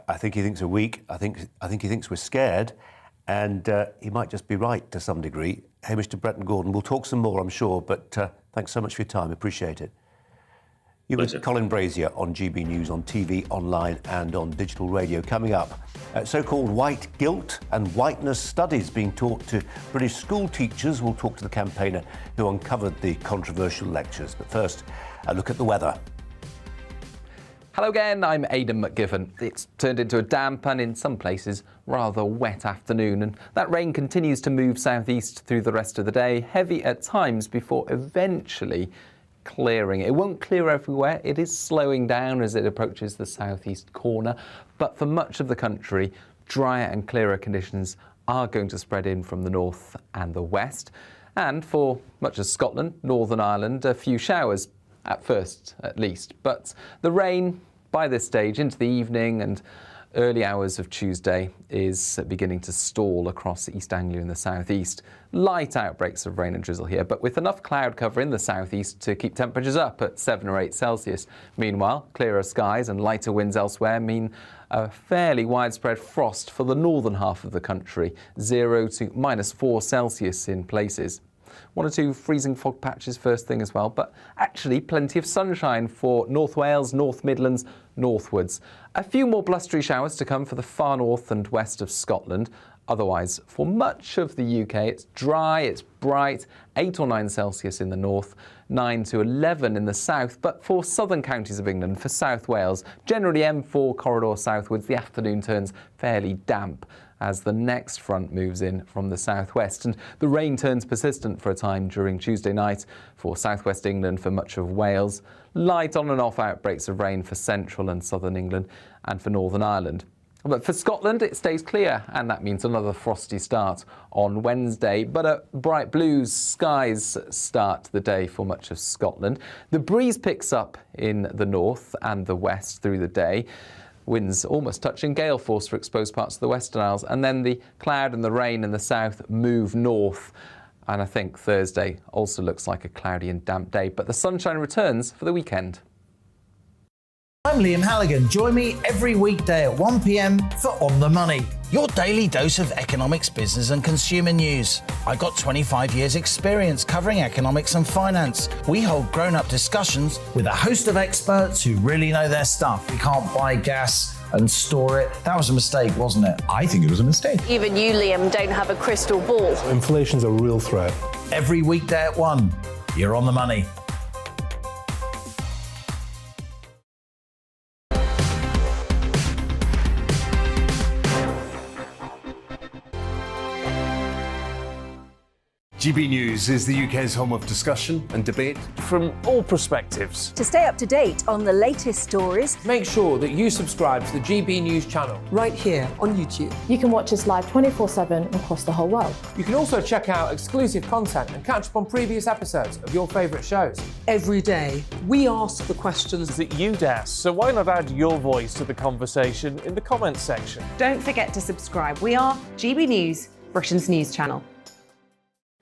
I think he thinks we're weak. I think he thinks we're scared. And he might just be right to some degree. Hamish to Bretton Gordon. We'll talk some more, I'm sure. But thanks so much for your time. Appreciate it. You're Pleasure. with Colin Brazier on GB News, on TV, online and on digital radio. Coming up, so-called white guilt and whiteness studies being taught to British school teachers. We'll talk to the campaigner who uncovered the controversial lectures. But first, a look at the weather. Hello again, I'm Aidan McGiven. It's turned into a damp and in some places rather wet afternoon, and that rain continues to move southeast through the rest of the day, heavy at times before eventually clearing. It won't clear everywhere, it is slowing down as it approaches the southeast corner, but for much of the country, drier and clearer conditions are going to spread in from the north and the west, and for much of Scotland, Northern Ireland, a few showers at first at least, but the rain by this stage into the evening and early hours of Tuesday is beginning to stall across East Anglia in the southeast. Light outbreaks of rain and drizzle here, but with enough cloud cover in the southeast to keep temperatures up at 7 or 8 Celsius. Meanwhile, clearer skies and lighter winds elsewhere mean a fairly widespread frost for the northern half of the country, 0 to -4 Celsius in places. 1 or 2 freezing fog patches first thing as well, but actually plenty of sunshine for North Wales, North Midlands, northwards. A few more blustery showers to come for the far north and west of Scotland. Otherwise, for much of the UK, it's dry, it's bright, 8 or 9 Celsius in the north, 9 to 11 in the south, but for southern counties of England, for South Wales, generally M4 corridor southwards, the afternoon turns fairly damp as the next front moves in from the southwest, and the rain turns persistent for a time during Tuesday night for southwest England, for much of Wales, light on and off outbreaks of rain for central and southern England and for Northern Ireland. But for Scotland, it stays clear, and that means another frosty start on Wednesday, but a bright blue skies start the day for much of Scotland. The breeze picks up in the north and the west through the day. Winds almost touching gale force for exposed parts of the Western Isles, and then the cloud and the rain in the south move north. And I think Thursday also looks like a cloudy and damp day, but the sunshine returns for the weekend. I'm Liam Halligan. Join me every weekday at 1 p.m. for On the Money, your daily dose of economics, business and consumer news. I've got 25 years experience covering economics and finance. We hold grown-up discussions with a host of experts who really know their stuff. We can't buy gas and store it. That was a mistake, wasn't it? I think it was a mistake. Even you, Liam, don't have a crystal ball. Inflation's a real threat. Every weekday at 1, you're On the Money. GB News is the UK's home of discussion and debate From all perspectives. To stay up to date on the latest stories, Make sure that you subscribe to the GB News channel. Right here on YouTube. You can watch us live 24/7 across the whole world. You can also check out exclusive content and catch up on previous episodes of your favourite shows. Every day, we ask the questions That you'd ask, so why not add your voice to the conversation in the comments section? Don't forget to subscribe. We are GB News, Britain's news channel.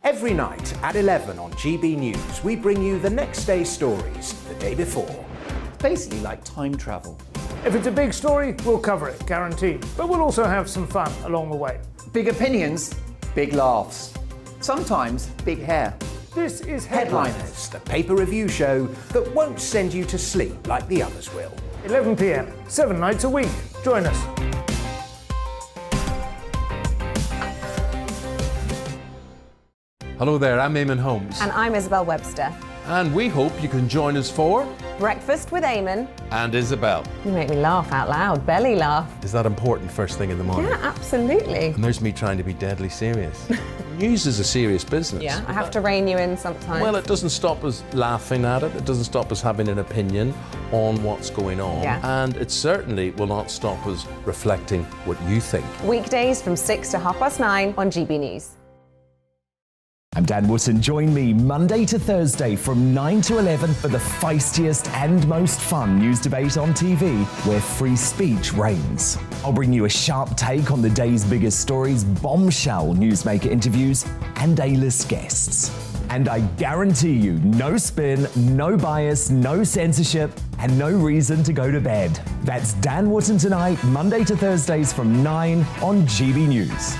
Every night at 11 on GB News, we bring you the next day's stories the day before. It's basically like time travel. If it's a big story, we'll cover it, guaranteed. But we'll also have some fun along the way. Big opinions, big laughs. Sometimes big hair. This is Headliners, the paper review show that won't send you to sleep like the others will. 11 p.m, 7 nights a week. Join us. Hello there, I'm Eamon Holmes. And I'm Isabel Webster. And we hope you can join us for Breakfast with Eamon. And Isabel. You make me laugh out loud, belly laugh. Is that important first thing in the morning? Yeah, absolutely. And there's me trying to be deadly serious. News is a serious business. Yeah, I have to rein you in sometimes. Well, it doesn't stop us laughing at it. It doesn't stop us having an opinion on what's going on. Yeah. And it certainly will not stop us reflecting what you think. Weekdays from 6 to 9:30 on GB News. I'm Dan Wootton. Join me Monday to Thursday from 9 to 11 for the feistiest and most fun news debate on TV, where free speech reigns. I'll bring you a sharp take on the day's biggest stories, bombshell newsmaker interviews, and A-list guests. And I guarantee you, no spin, no bias, no censorship, and no reason to go to bed. That's Dan Wootton Tonight, Monday to Thursdays from 9 on GB News.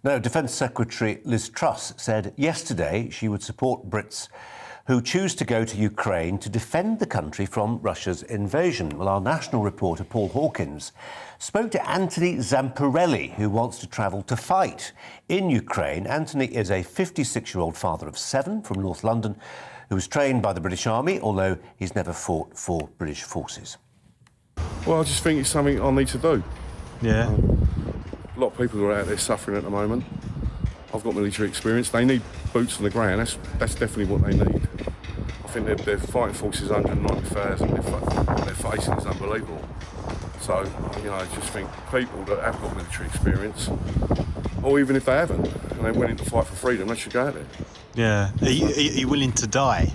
No, Defence Secretary Liz Truss said yesterday she would support Brits who choose to go to Ukraine to defend the country from Russia's invasion. Well, our national reporter Paul Hawkins spoke to Anthony Zamparelli, who wants to travel to fight in Ukraine. Anthony is a 56-year-old father of 7 from North London who was trained by the British Army, although he's never fought for British forces. Well, I just think it's something I need to do. Yeah. A lot of people are out there suffering at the moment. I've got military experience. They need boots on the ground. That's definitely what they need. I think their fighting force is 190,000. They're facing is unbelievable. So, I just think people that have got military experience, or even if they haven't, and they went in to fight for freedom, they should go out there. Yeah. Are you willing to die?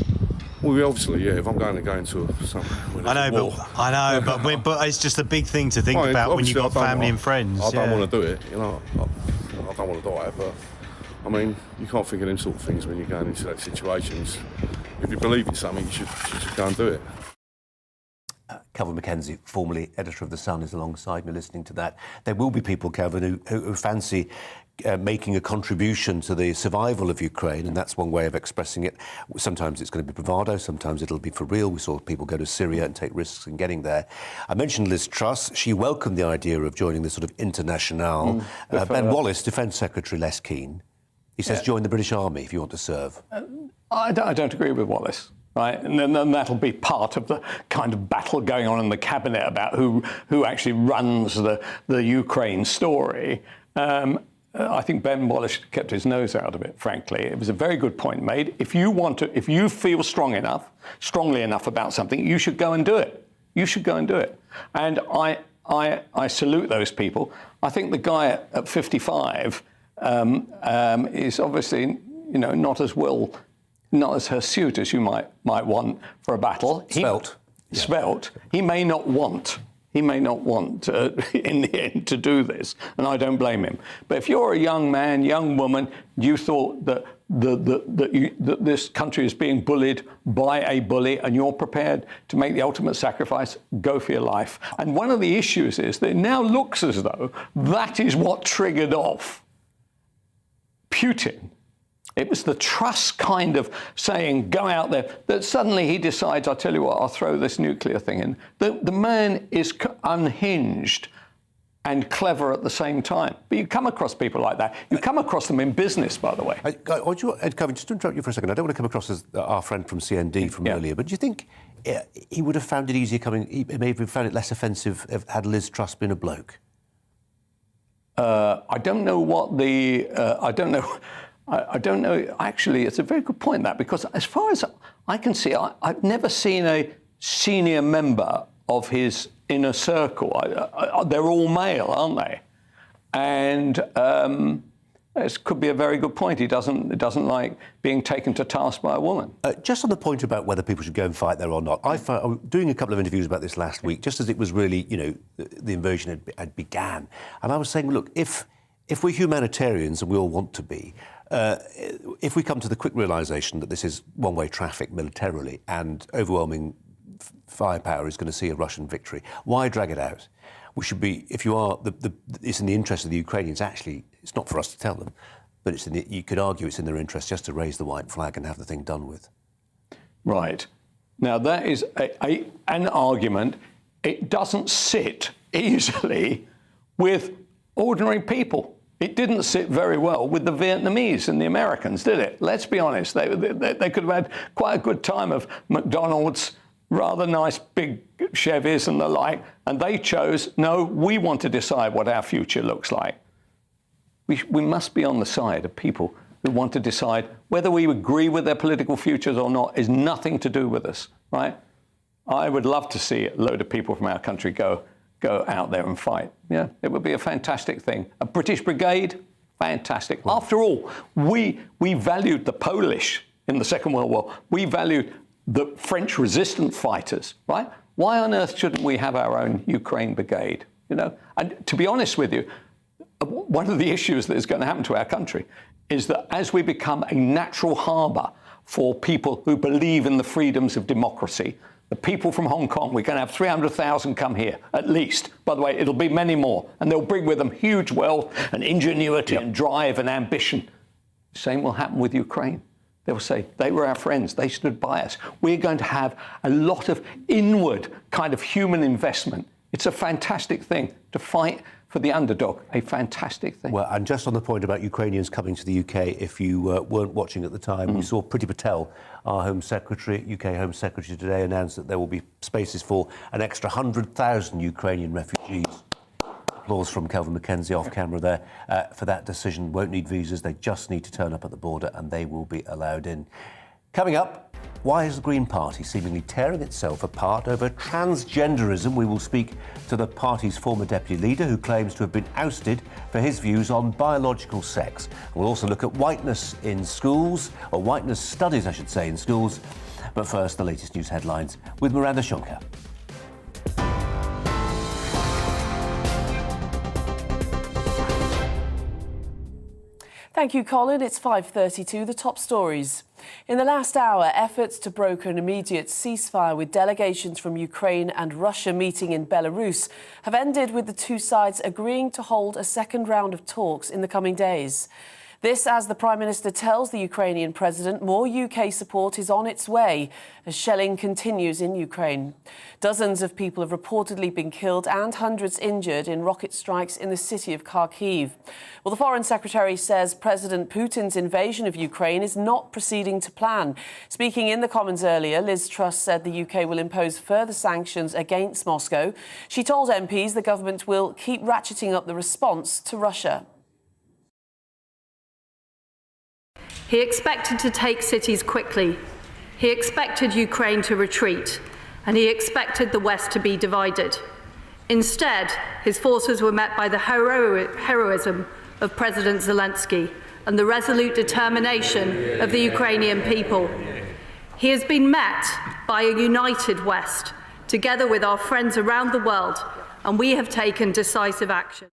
Well, obviously, yeah. If I'm going to go into somewhere, I know, but it's just a big thing to think about when you've got family and friends. I don't want to do it. I don't want to die, but I mean, you can't think of them sort of things when you're going into that situations. If you believe in something, you should go and do it. Calvin Mackenzie, formerly editor of The Sun, is alongside me listening to that. There will be people, Calvin, who fancy making a contribution to the survival of Ukraine, and that's one way of expressing it. Sometimes it's going to be bravado, sometimes it'll be for real. We saw people go to Syria and take risks in getting there. I mentioned Liz Truss. She welcomed the idea of joining the sort of international. Ben Wallace, Defence Secretary, less keen. He says join the British Army if you want to serve. I don't agree with Wallace. Right, and then that'll be part of the kind of battle going on in the cabinet about who actually runs the Ukraine story. I think Ben Wallace should have kept his nose out of it. Frankly, it was a very good point made. If you feel strongly enough about something, you should go and do it. You should go and do it. And I salute those people. I think the guy at 55 is obviously not as hirsute as you might want for a battle. Svelte. He may not want in the end to do this, and I don't blame him. But if you're a young man, young woman, you thought that that this country is being bullied by a bully, and you're prepared to make the ultimate sacrifice, go for your life. And one of the issues is that it now looks as though that is what triggered off Putin. It was the Truss kind of saying, go out there, that suddenly he decides, I'll tell you what, I'll throw this nuclear thing in. The man is unhinged and clever at the same time. But you come across people like that. You come across them in business, by the way. Kevin, just to interrupt you for a second, I don't want to come across as our friend from CND from earlier, but do you think he would have found it easier he may have found it less offensive had Liz Truss been a bloke? I don't know what I don't know. Actually, it's a very good point, that, because as far as I can see, I've never seen a senior member of his inner circle. They're all male, aren't they? And this could be a very good point. He doesn't like being taken to task by a woman. Just on the point about whether people should go and fight there or not, I was doing a couple of interviews about this last week, just as it was really, the invasion had began. And I was saying, look, if we're humanitarians, and we all want to be, if we come to the quick realisation that this is one-way traffic militarily and overwhelming firepower is going to see a Russian victory, why drag it out? We should be, if you are, it's in the interest of the Ukrainians. Actually, it's not for us to tell them, but you could argue it's in their interest just to raise the white flag and have the thing done with. Right. Now, that is an argument. It doesn't sit easily with ordinary people. It didn't sit very well with the Vietnamese and the Americans, did it? Let's be honest. They could have had quite a good time of McDonald's, rather nice big Chevys and the like, and they chose, no, we want to decide what our future looks like. We must be on the side of people who want to decide whether we agree with their political futures or not is nothing to do with us, right? I would love to see a load of people from our country go out there and fight. Yeah, it would be a fantastic thing. A British brigade, fantastic. After all, we valued the Polish in the Second World War. We valued the French resistant fighters, right? Why on earth shouldn't we have our own Ukraine brigade? And to be honest with you, one of the issues that is going to happen to our country is that as we become a natural harbour for people who believe in the freedoms of democracy. The people from Hong Kong, we're going to have 300,000 come here, at least. By the way, it'll be many more. And they'll bring with them huge wealth and ingenuity and drive and ambition. The same will happen with Ukraine. They will say, they were our friends, they stood by us. We're going to have a lot of inward kind of human investment. It's a fantastic thing to fight for the underdog, a fantastic thing. Well, and just on the point about Ukrainians coming to the UK, if you weren't watching at the time, we saw Priti Patel, our Home Secretary, UK Home Secretary today, announced that there will be spaces for an extra 100,000 Ukrainian refugees. Applause from Kelvin Mackenzie off camera there for that decision. Won't need visas, they just need to turn up at the border and they will be allowed in. Coming up, why is the Green Party seemingly tearing itself apart over transgenderism? We will speak to the party's former deputy leader who claims to have been ousted for his views on biological sex. We'll also look at whiteness in schools, or whiteness studies, I should say, in schools. But first, the latest news headlines with Miranda Shonka. Thank you, Colin. It's 5:32. The top stories. In the last hour, efforts to broker an immediate ceasefire with delegations from Ukraine and Russia meeting in Belarus have ended with the two sides agreeing to hold a second round of talks in the coming days. This as the Prime Minister tells the Ukrainian President more UK support is on its way as shelling continues in Ukraine. Dozens of people have reportedly been killed and hundreds injured in rocket strikes in the city of Kharkiv. Well, the Foreign Secretary says President Putin's invasion of Ukraine is not proceeding to plan. Speaking in the Commons earlier, Liz Truss said the UK will impose further sanctions against Moscow. She told MPs the government will keep ratcheting up the response to Russia. He expected to take cities quickly. He expected Ukraine to retreat, and he expected the West to be divided. Instead, his forces were met by the heroism of President Zelensky and the resolute determination of the Ukrainian people. He has been met by a united West, together with our friends around the world, and we have taken decisive action.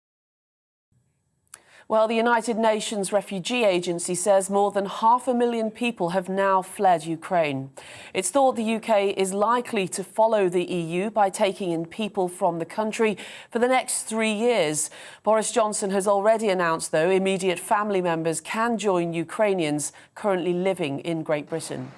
Well, the United Nations Refugee Agency says more than 500,000 people have now fled Ukraine. It's thought the UK is likely to follow the EU by taking in people from the country for the next 3 years. Boris Johnson has already announced, though, immediate family members can join Ukrainians currently living in Great Britain.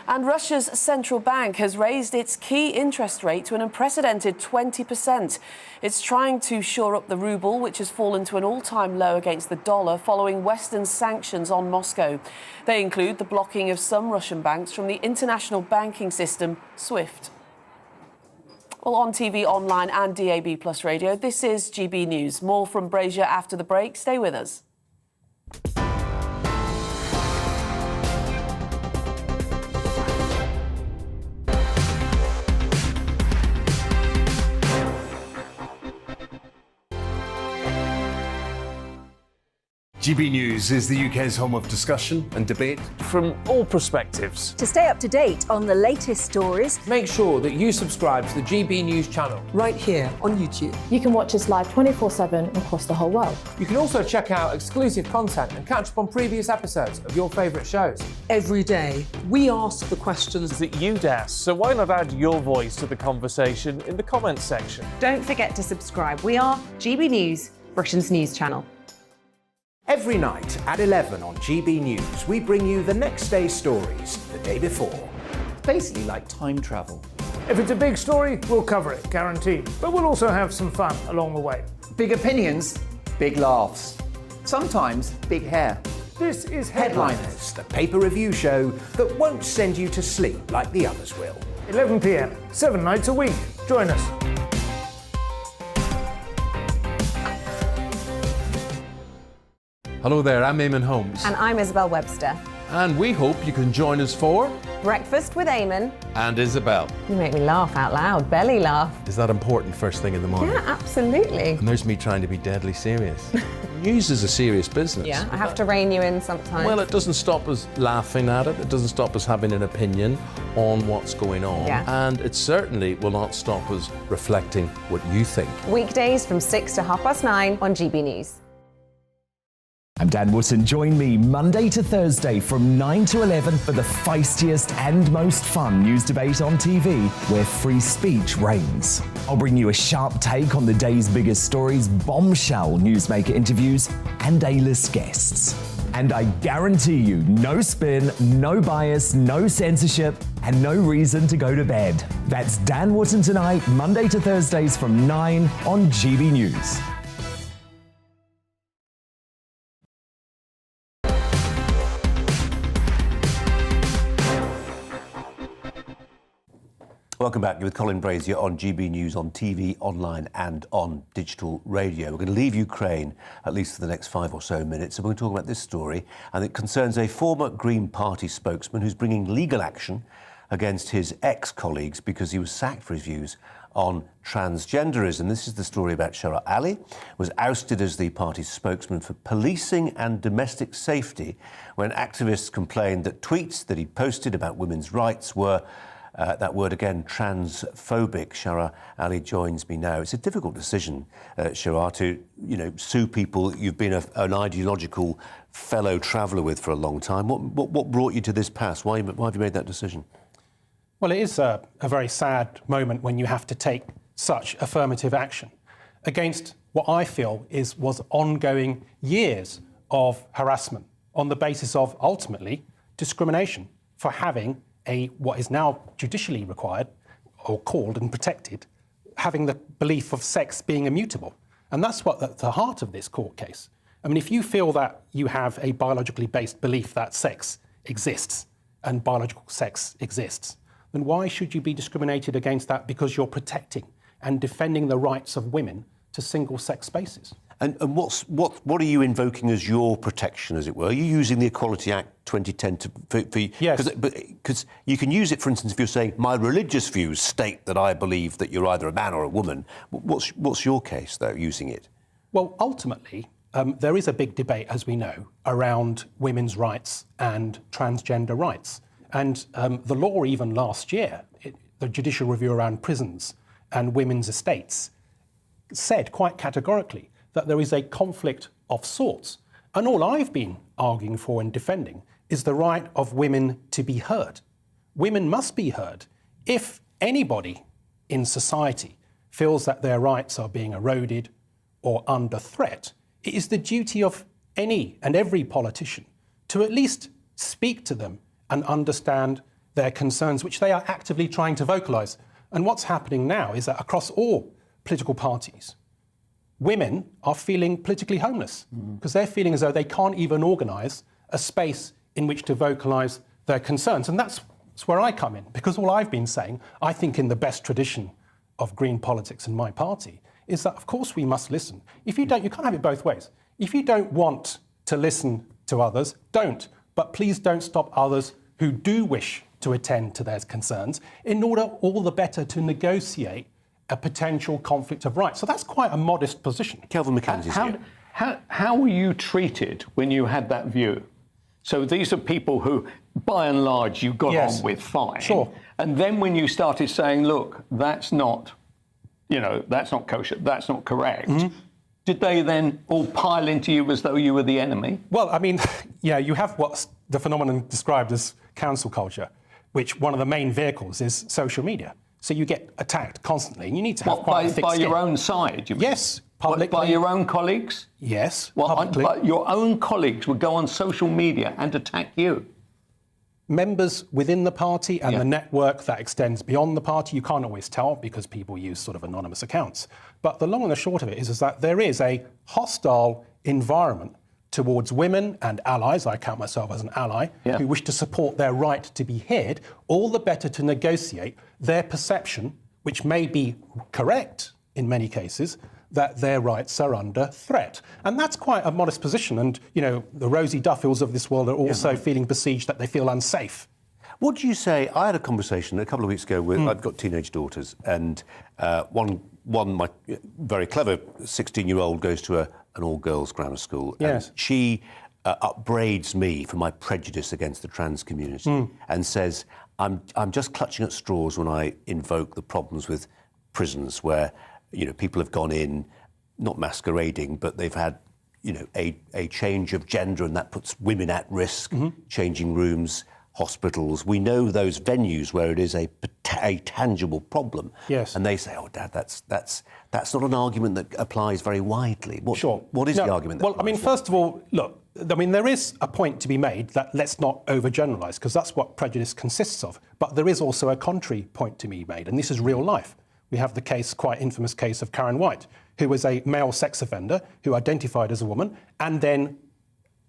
And Russia's central bank has raised its key interest rate to an unprecedented 20%. It's trying to shore up the ruble, which has fallen to an all-time low against the dollar following Western sanctions on Moscow. They include the blocking of some Russian banks from the international banking system, SWIFT. Well, on TV, online and DAB+ radio, this is GB News. More from Brazier after the break. Stay with us. GB News is the UK's home of discussion and debate from all perspectives. To stay up to date on the latest stories, make sure that you subscribe to the GB News channel right here on YouTube. You can watch us live 24/7 across the whole world. You can also check out exclusive content and catch up on previous episodes of your favourite shows. Every day, we ask the questions that you'd ask, so why not add your voice to the conversation in the comments section? Don't forget to subscribe. We are GB News, Britain's news channel. Every night at 11 on GB News, we bring you the next day's stories the day before. It's basically like time travel. If it's a big story, we'll cover it, guaranteed. But we'll also have some fun along the way. Big opinions, big laughs. Sometimes big hair. This is Headliners, the paper review show that won't send you to sleep like the others will. 11 p.m, 7 nights a week. Join us. Hello there, I'm Eamon Holmes. And I'm Isabel Webster. And we hope you can join us for Breakfast with Eamon and Isabel. You make me laugh out loud, belly laugh. Is that important first thing in the morning? Yeah, absolutely. And there's me trying to be deadly serious. News is a serious business. Yeah, I have to rein you in sometimes. Well, it doesn't stop us laughing at it. It doesn't stop us having an opinion on what's going on. Yeah. And it certainly will not stop us reflecting what you think. Weekdays from 6 to 9:30 on GB News. I'm Dan Wootton. Join me Monday to Thursday from 9 to 11 for the feistiest and most fun news debate on TV, where free speech reigns. I'll bring you a sharp take on the day's biggest stories, bombshell newsmaker interviews, and A-list guests. And I guarantee you, no spin, no bias, no censorship, and no reason to go to bed. That's Dan Wootton Tonight, Monday to Thursdays from 9 on GB News. Welcome back. You're with Colin Brazier on GB News, on TV, online and on digital radio. We're going to leave Ukraine, at least for the next 5 or so minutes, and we're going to talk about this story, and it concerns a former Green Party spokesman who's bringing legal action against his ex-colleagues because he was sacked for his views on transgenderism. This is the story about Shara Ali, was ousted as the party's spokesman for policing and domestic safety when activists complained that tweets that he posted about women's rights were that word again, transphobic. Shara Ali joins me now. It's a difficult decision, Shara, to sue people you've been an ideological fellow traveller with for a long time. What brought you to this pass? Why have you made that decision? Well, it is a very sad moment when you have to take such affirmative action against what I feel was ongoing years of harassment on the basis of, ultimately, discrimination for having what is now judicially required or called and protected, having the belief of sex being immutable. And that's what at the heart of this court case. I mean, if you feel that you have a biologically based belief that sex exists and biological sex exists, then why should you be discriminated against that because you're protecting and defending the rights of women to single-sex spaces? And what are you invoking as your protection, as it were? Are you using the Equality Act 2010 for yes, because you can use it, for instance, if you're saying my religious views state that I believe that you're either a man or a woman. What's your case, though, using it? Well, ultimately, there is a big debate, as we know, around women's rights and transgender rights. And the law, even last year, the judicial review around prisons and women's estates, said quite categorically that there is a conflict of sorts. And all I've been arguing for and defending is the right of women to be heard. Women must be heard. If anybody in society feels that their rights are being eroded or under threat, it is the duty of any and every politician to at least speak to them and understand their concerns, which they are actively trying to vocalise. And what's happening now is that across all political parties, women are feeling politically homeless because they're feeling as though they can't even organise a space in which to vocalise their concerns. And that's where I come in, because all I've been saying, I think in the best tradition of green politics in my party, is that of course we must listen. If you don't, you can't have it both ways. If you don't want to listen to others, don't. But please don't stop others who do wish to attend to their concerns in order all the better to negotiate a potential conflict of rights. So that's quite a modest position. Kelvin McKenzie's here. How were you treated when you had that view? So these are people who, by and large, you got on with fine. Sure. And then when you started saying, look, that's not kosher, that's not correct, did they then all pile into you as though you were the enemy? Well, I mean, you have what's the phenomenon described as cancel culture, which one of the main vehicles is social media. So you get attacked constantly, and you need to have quite a thick skin. By your own side, you mean? Yes, publicly. By your own colleagues? Yes, publicly. But your own colleagues would go on social media and attack you? Members within the party and the network that extends beyond the party, you can't always tell because people use sort of anonymous accounts. But the long and the short of it is that there is a hostile environment towards women and allies, I count myself as an ally, who wish to support their right to be heard, all the better to negotiate their perception, which may be correct in many cases, that their rights are under threat. And that's quite a modest position. And, the Rosie Duffields of this world are also feeling besieged, that they feel unsafe. What do you say? I had a conversation a couple of weeks ago with, I've got teenage daughters, and one, my very clever 16-year-old goes to an all-girls grammar school. Yes. And she upbraids me for my prejudice against the trans community and says, I'm just clutching at straws when I invoke the problems with prisons where, people have gone in, not masquerading, but they've had a change of gender, and that puts women at risk, changing rooms, hospitals. We know those venues where it is a tangible problem. Yes. And they say, "Oh, Dad, that's not an argument that applies very widely." What is the argument? Well, I mean, first of all, look, I mean, there is a point to be made that let's not overgeneralise, because that's what prejudice consists of. But there is also a contrary point to be made, and this is real life. We have the case, quite infamous case of Karen White, who was a male sex offender who identified as a woman and then,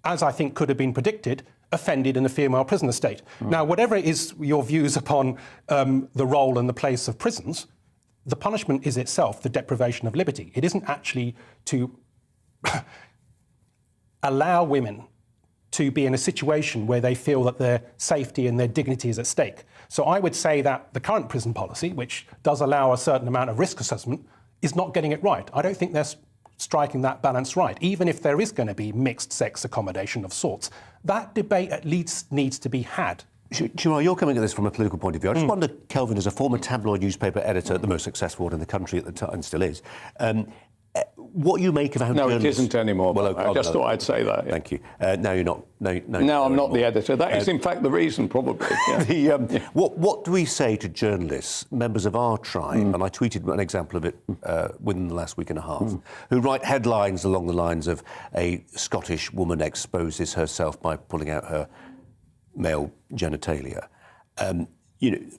as I think could have been predicted, offended in a female prison estate. Now, whatever is your views upon the role and the place of prisons, the punishment is itself the deprivation of liberty. It isn't actually to allow women to be in a situation where they feel that their safety and their dignity is at stake. So I would say that the current prison policy, which does allow a certain amount of risk assessment, is not getting it right. I don't think they're striking that balance right. Even if there is going to be mixed sex accommodation of sorts, that debate at least needs to be had. Shira, you're coming at this from a political point of view. I just wonder, Kelvin, as a former tabloid newspaper editor, the most successful one in the country at the time, and still is, what you make of how it isn't anymore. Well, I just thought I'd say that. Yeah. Thank you. Now you're not. No, I'm not the editor. That is, in fact, the reason, probably. Yeah. What do we say to journalists, members of our tribe, and I tweeted an example of it within the last week and a half, who write headlines along the lines of a Scottish woman exposes herself by pulling out her male genitalia.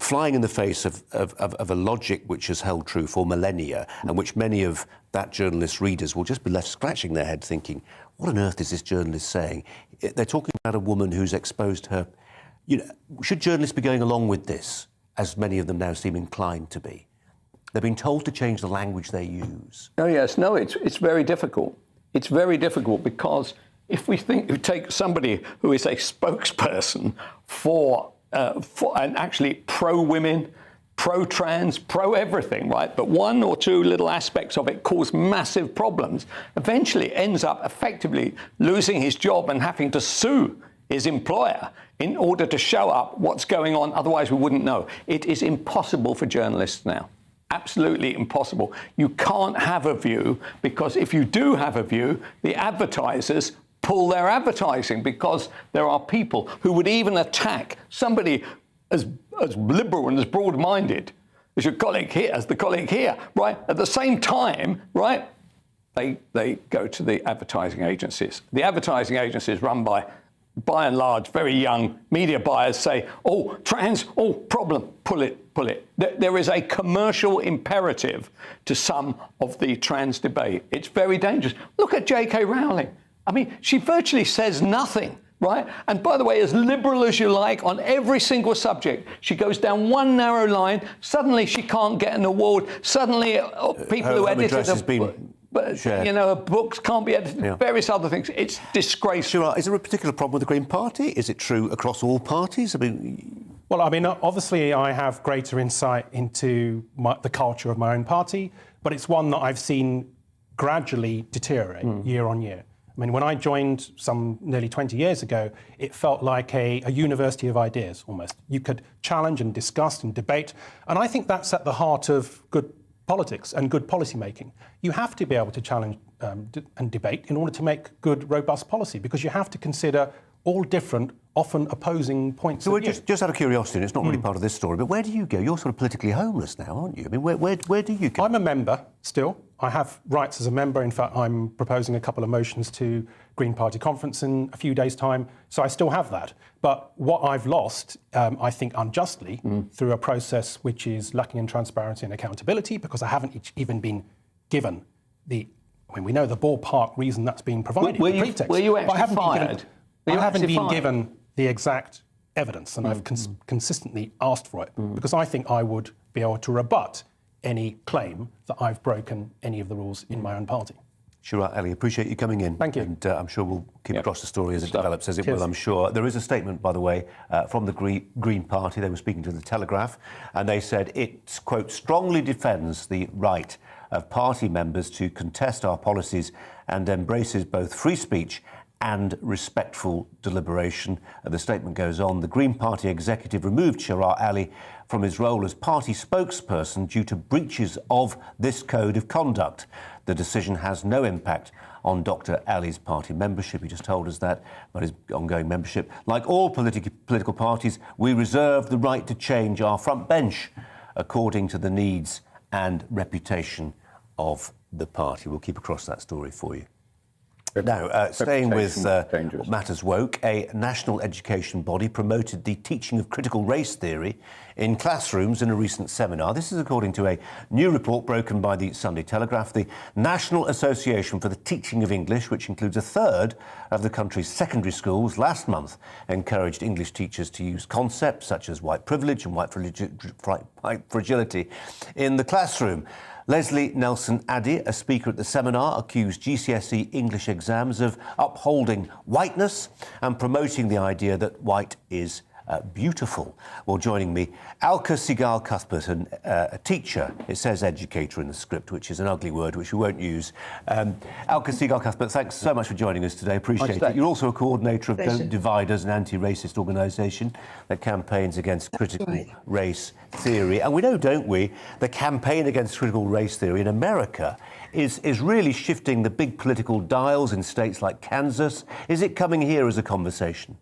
Flying in the face of a logic which has held true for millennia, and which many of that journalist's readers will just be left scratching their head thinking, what on earth is this journalist saying? They're talking about a woman who's exposed her... should journalists be going along with this, as many of them now seem inclined to be? They've been told to change the language they use. Oh, yes. No, it's very difficult. It's very difficult because if we take somebody who is a spokesperson for and actually pro-women, pro-trans, pro-everything, right? But one or two little aspects of it cause massive problems. Eventually ends up effectively losing his job and having to sue his employer in order to show up what's going on. Otherwise, we wouldn't know. It is impossible for journalists now. Absolutely impossible. You can't have a view, because if you do have a view, the advertisers pull their advertising, because there are people who would even attack somebody as liberal and as broad-minded as your colleague here, as the colleague here, right? At the same time, right, they go to the advertising agencies. The advertising agencies run by and large, very young media buyers say, oh, trans, oh, problem, pull it. There is a commercial imperative to some of the trans debate. It's very dangerous. Look at J.K. Rowling. I mean, she virtually says nothing, right? And by the way, as liberal as you like on every single subject, she goes down one narrow line, suddenly she can't get an award, suddenly people who edited her books can't be edited, various other things. It's disgraceful. Sure. Is there a particular problem with the Green Party? Is it true across all parties? Well, I mean, obviously I have greater insight into the culture of my own party, but it's one that I've seen gradually deteriorate year on year. I mean, when I joined some nearly 20 years ago, it felt like a university of ideas, almost. You could challenge and discuss and debate, and I think that's at the heart of good politics and good policy making. You have to be able to challenge and debate in order to make good, robust policy, because you have to consider all different, often opposing points of view. Just out of curiosity, and it's not really part of this story, but where do you go? You're sort of politically homeless now, aren't you? I mean, where do you go? I'm a member still. I have rights as a member. In fact, I'm proposing a couple of motions to Green Party conference in a few days' time, so I still have that. But what I've lost, I think unjustly, through a process which is lacking in transparency and accountability, because I haven't even been given we know the ballpark reason that's been provided. Were you actually fired? I haven't been given the exact evidence, and I've consistently asked for it, because I think I would be able to rebut any claim that I've broken any of the rules in my own party. Shira Ali, appreciate you coming in. Thank you. And I'm sure we'll keep across the story as it develops, as it will, I'm sure. There is a statement, by the way, from the Green Party. They were speaking to the Telegraph, and they said it, quote, strongly defends the right of party members to contest our policies and embraces both free speech and respectful deliberation. The statement goes on. The Green Party executive removed Shira Ali from his role as party spokesperson due to breaches of this code of conduct. The decision has no impact on Dr. Ali's party membership. He just told us that about his ongoing membership. Like all political parties, we reserve the right to change our front bench according to the needs and reputation of the party. We'll keep across that story for you. Now, staying with what matters woke, a national education body promoted the teaching of critical race theory in classrooms in a recent seminar. This is according to a new report broken by the Sunday Telegraph. The National Association for the Teaching of English, which includes a third of the country's secondary schools, last month encouraged English teachers to use concepts such as white privilege and white fragility in the classroom. Leslie Nelson-Addy, a speaker at the seminar, accused GCSE English exams of upholding whiteness and promoting the idea that white is beautiful. Well, joining me, Alka Sigal-Cuthbert, a teacher. It says educator in the script, which is an ugly word, which we won't use. Alka Sigal-Cuthbert, thanks so much for joining us today. Appreciate it. You're also a coordinator of Don't Divide Us, an anti-racist organisation that campaigns against critical race theory. And we know, don't we, the campaign against critical race theory in America is really shifting the big political dials in states like Kansas. Is it coming here as a conversation?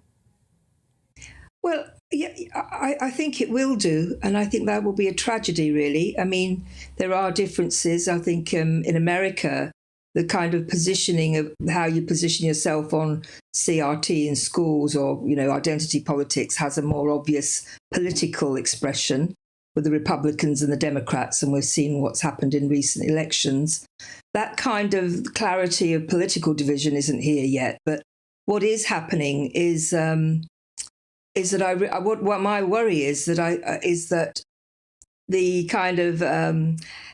Well, yeah, I think it will do, and I think that will be a tragedy, really. I mean, there are differences. I think in America, the kind of positioning of how you position yourself on CRT in schools or, you know, identity politics has a more obvious political expression with the Republicans and the Democrats, and we've seen what's happened in recent elections. That kind of clarity of political division isn't here yet, but what is happening is that what my worry is that the kind of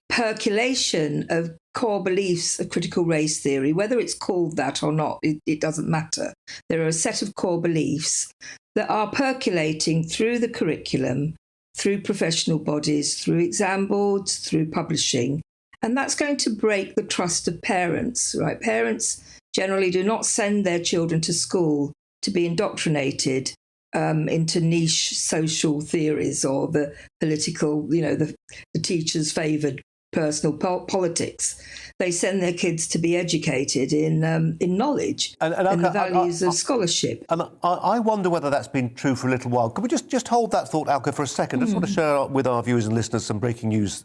percolation of core beliefs of critical race theory, whether it's called that or not, it doesn't matter. There are a set of core beliefs that are percolating through the curriculum, through professional bodies, through exam boards, through publishing, and that's going to break the trust of parents, right? Parents generally do not send their children to school to be indoctrinated into niche social theories or the political, you know, the teacher's favoured personal politics. They send their kids to be educated in knowledge and the values of scholarship. And I wonder whether that's been true for a little while. Could we just hold that thought, Alka, for a second? I just want to share with our viewers and listeners some breaking news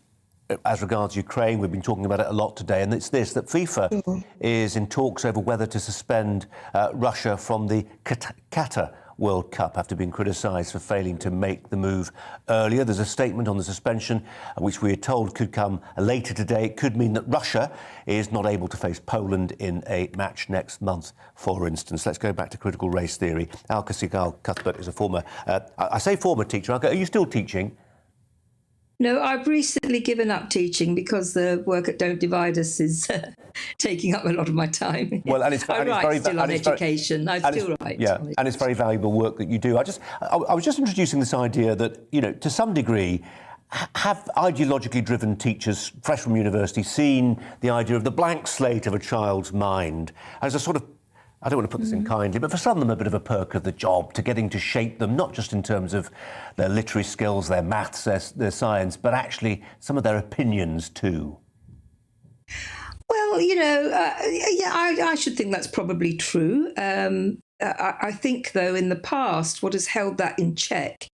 as regards Ukraine. We've been talking about it a lot today, and it's this, that FIFA is in talks over whether to suspend Russia from the Qatar World Cup after being criticised for failing to make the move earlier. There's a statement on the suspension, which we are told could come later today. It could mean that Russia is not able to face Poland in a match next month, for instance. Let's go back to critical race theory. Alka Sigal-Cuthbert is a former, I say former teacher. Alka, are you still teaching? No, I've recently given up teaching because the work at Don't Divide Us is taking up a lot of my time. Well, and it's I write still on education. I still write. Yeah, and it's very valuable work that you do. I was just introducing this idea that, you know, to some degree, have ideologically driven teachers fresh from university seen the idea of the blank slate of a child's mind as a sort of, I don't want to put this in kindly, but for some of them a bit of a perk of the job, to getting to shape them, not just in terms of their literary skills, their maths, their science, but actually some of their opinions too? Well, you know, I should think that's probably true. I think, though, in the past, what has held that in check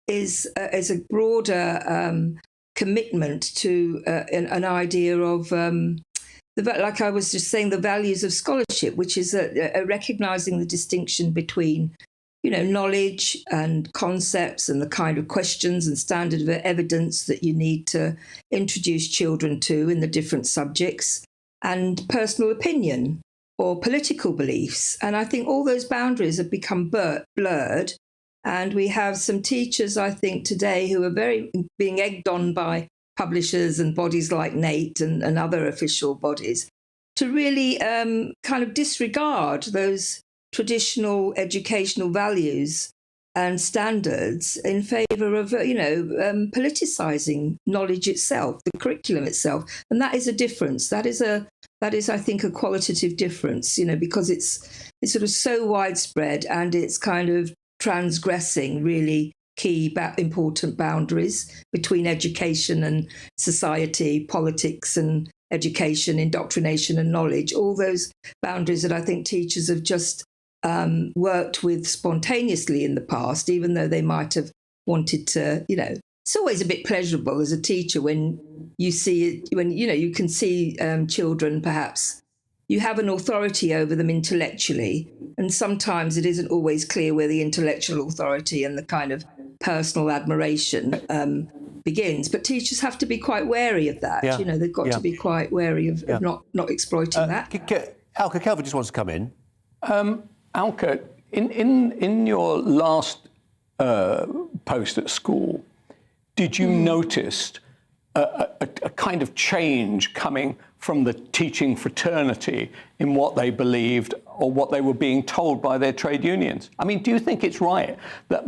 is a broader commitment to an idea of like I was just saying, the values of scholarship, which is recognising the distinction between, you know, knowledge and concepts and the kind of questions and standard of evidence that you need to introduce children to in the different subjects, and personal opinion or political beliefs. And I think all those boundaries have become blurred. And we have some teachers, I think, today who are being egged on by publishers and bodies like NATE and other official bodies to really kind of disregard those traditional educational values and standards in favour of, politicising knowledge itself, the curriculum itself. And that is a difference. That is, I think, a qualitative difference, you know, because it's sort of so widespread and it's kind of transgressing really key important boundaries between education and society, politics and education, indoctrination and knowledge, all those boundaries that I think teachers have just worked with spontaneously in the past, even though they might have wanted to, it's always a bit pleasurable as a teacher when you see it, when, you can see children perhaps. You have an authority over them intellectually, and sometimes it isn't always clear where the intellectual authority and the kind of personal admiration begins. But teachers have to be quite wary of that. Yeah. They've got to be quite wary of not exploiting that. Alka, Kelvin just wants to come in. Alka, in your last post at school, did you notice a kind of change coming from the teaching fraternity in what they believed or what they were being told by their trade unions? I mean, do you think it's right that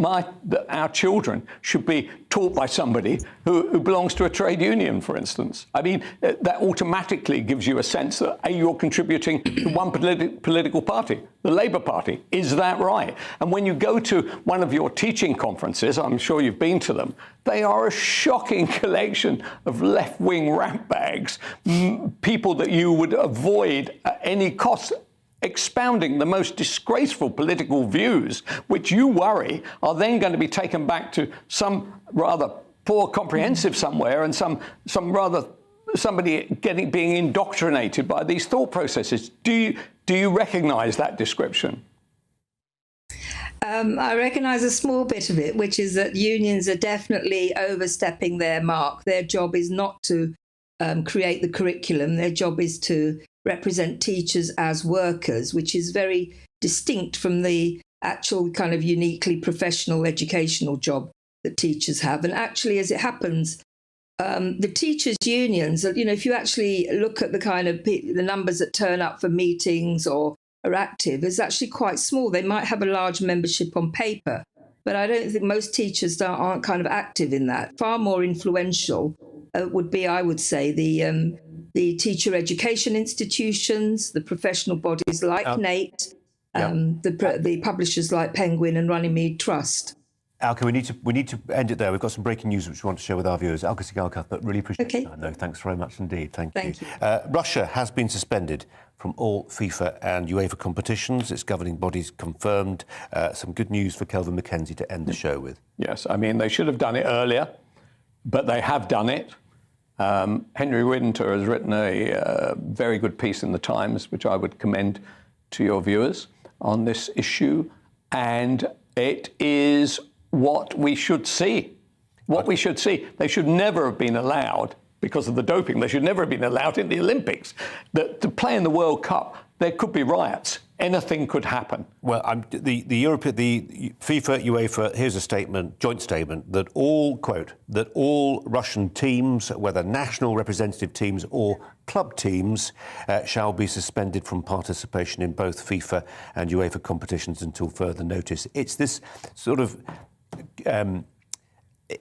our children should be taught by somebody who belongs to a trade union, for instance? I mean, that automatically gives you a sense that you're contributing to one political party, the Labour Party. Is that right? And when you go to one of your teaching conferences, I'm sure you've been to them, they are a shocking collection of left-wing ratbags, people that you would avoid at any cost, expounding the most disgraceful political views, which you worry are then going to be taken back to some rather poor comprehensive somewhere and somebody being indoctrinated by these thought processes. Do you recognise that description? I recognise a small bit of it, which is that unions are definitely overstepping their mark. Their job is not to create the curriculum. Their job is to represent teachers as workers, which is very distinct from the actual kind of uniquely professional educational job that teachers have. And actually, as it happens, the teachers' unions, if you actually look at the kind of the numbers that turn up for meetings or are active, is actually quite small. They might have a large membership on paper, but I don't think most teachers aren't kind of active in that. Far more influential would be, I would say, the teacher education institutions, the professional bodies like NATE, the publishers like Penguin and Runnymede Trust. Alka, we need to end it there. We've got some breaking news which we want to share with our viewers. Alka Sigalka, but really appreciate it. No, thanks very much indeed. Thank you. Russia has been suspended from all FIFA and UEFA competitions. Its governing bodies confirmed. Some good news for Kelvin Mackenzie to end the show with. Yes, I mean, they should have done it earlier, but they have done it. Henry Winter has written a very good piece in the Times, which I would commend to your viewers on this issue, and it is what we should see. We should see. They should never have been allowed, because of the doping, they should never have been allowed in the Olympics. To play in the World Cup, there could be riots. Anything could happen. Well, the FIFA, UEFA, here's a statement, joint statement, that all, quote, that all Russian teams, whether national representative teams or club teams, shall be suspended from participation in both FIFA and UEFA competitions until further notice. It's this sort of...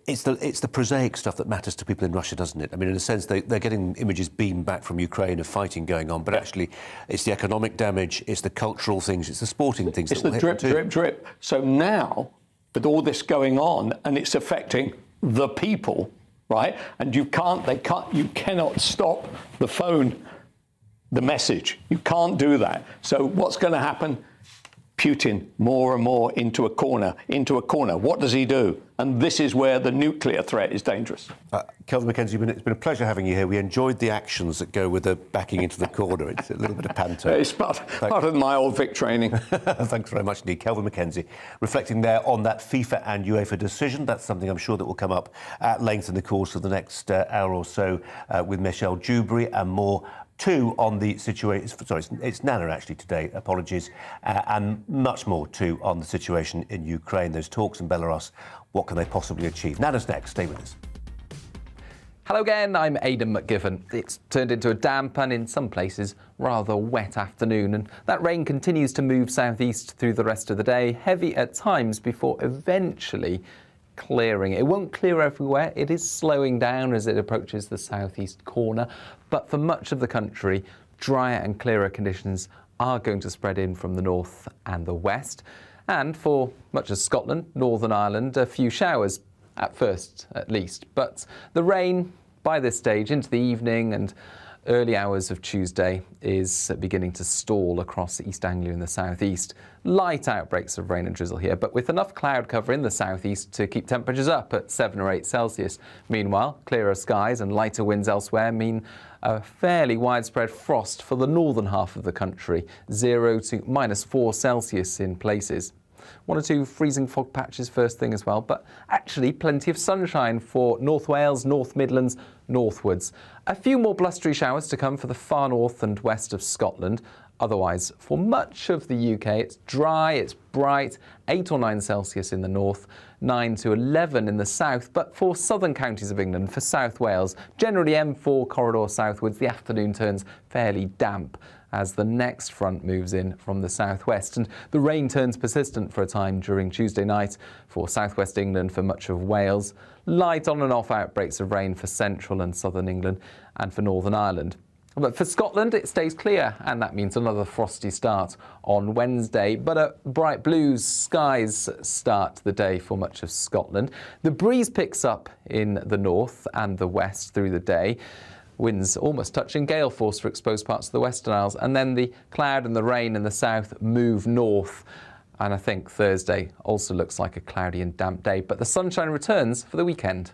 It's the prosaic stuff that matters to people in Russia, doesn't it? I mean, in a sense, they're getting images beamed back from Ukraine of fighting going on, but actually it's the economic damage, it's the cultural things, it's the sporting things. It's the drip. So now, with all this going on, and it's affecting the people, right? And you cannot stop the phone, the message. You can't do that. So what's going to happen? Putin more and more into a corner. What does he do? And this is where the nuclear threat is dangerous. Kelvin Mackenzie, it's been a pleasure having you here. We enjoyed the actions that go with the backing into the corner. It's a little bit of panto. It's part of my old Vic training. Thanks very much indeed. Kelvin Mackenzie, reflecting there on that FIFA and UEFA decision. That's something I'm sure that will come up at length in the course of the next hour or so with Michelle Dewberry and more. Too on the situation, sorry, it's Nana actually today, apologies, and much more too on the situation in Ukraine. Those talks in Belarus, what can they possibly achieve? Nana's next, stay with us. Hello again, I'm Aidan McGiven. It's turned into a damp and in some places rather wet afternoon, and that rain continues to move southeast through the rest of the day, heavy at times before eventually clearing. It won't clear everywhere. It is slowing down as it approaches the southeast corner, but for much of the country, drier and clearer conditions are going to spread in from the north and the west. And for much of Scotland, Northern Ireland, a few showers at first, at least. But the rain by this stage into the evening and early hours of Tuesday is beginning to stall across East Anglia in the southeast. Light outbreaks of rain and drizzle here, but with enough cloud cover in the southeast to keep temperatures up at 7 or 8 Celsius. Meanwhile, clearer skies and lighter winds elsewhere mean a fairly widespread frost for the northern half of the country, 0 to -4 Celsius in places. 1 or 2 freezing fog patches first thing as well, but actually plenty of sunshine for North Wales, North Midlands, northwards. A few more blustery showers to come for the far north and west of Scotland. Otherwise, for much of the UK, it's dry, it's bright, 8 or 9 Celsius in the north, 9 to 11 in the south. But for southern counties of England, for South Wales, generally M4 corridor southwards, the afternoon turns fairly damp as the next front moves in from the southwest, and the rain turns persistent for a time during Tuesday night for southwest England, for much of Wales. Light on and off outbreaks of rain for central and southern England and for Northern Ireland. But for Scotland, it stays clear, and that means another frosty start on Wednesday, but a bright blue skies start the day for much of Scotland. The breeze picks up in the north and the west through the day. Winds almost touching gale force for exposed parts of the Western Isles, and then the cloud and the rain in the south move north. And I think Thursday also looks like a cloudy and damp day, but the sunshine returns for the weekend.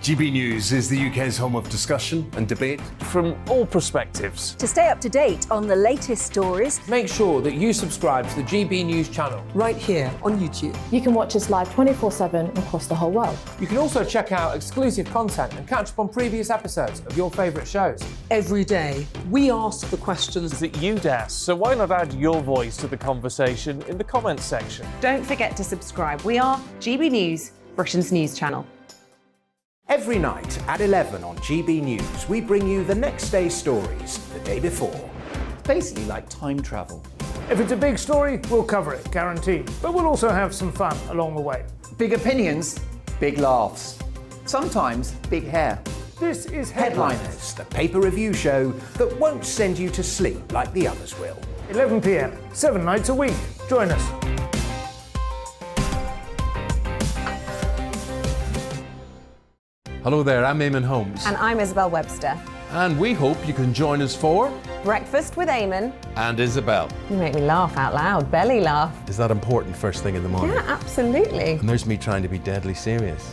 GB News is the UK's home of discussion and debate from all perspectives. To stay up to date on the latest stories, make sure that you subscribe to the GB News channel right here on YouTube. You can watch us live 24/7 across the whole world. You can also check out exclusive content and catch up on previous episodes of your favourite shows. Every day, we ask the questions that you'd ask, so why not add your voice to the conversation in the comments section? Don't forget to subscribe. We are GB News, Britain's news channel. Every night at 11 on GB News, we bring you the next day's stories the day before. It's basically like time travel. If it's a big story, we'll cover it, guaranteed. But we'll also have some fun along the way. Big opinions, big laughs. Sometimes big hair. This is Headliners, the paper review show that won't send you to sleep like the others will. 11 p.m, 7 nights a week. Join us. Hello there, I'm Eamon Holmes. And I'm Isabel Webster. And we hope you can join us for Breakfast with Eamon and Isabel. You make me laugh out loud, belly laugh. Is that important first thing in the morning? Yeah, absolutely. And there's me trying to be deadly serious.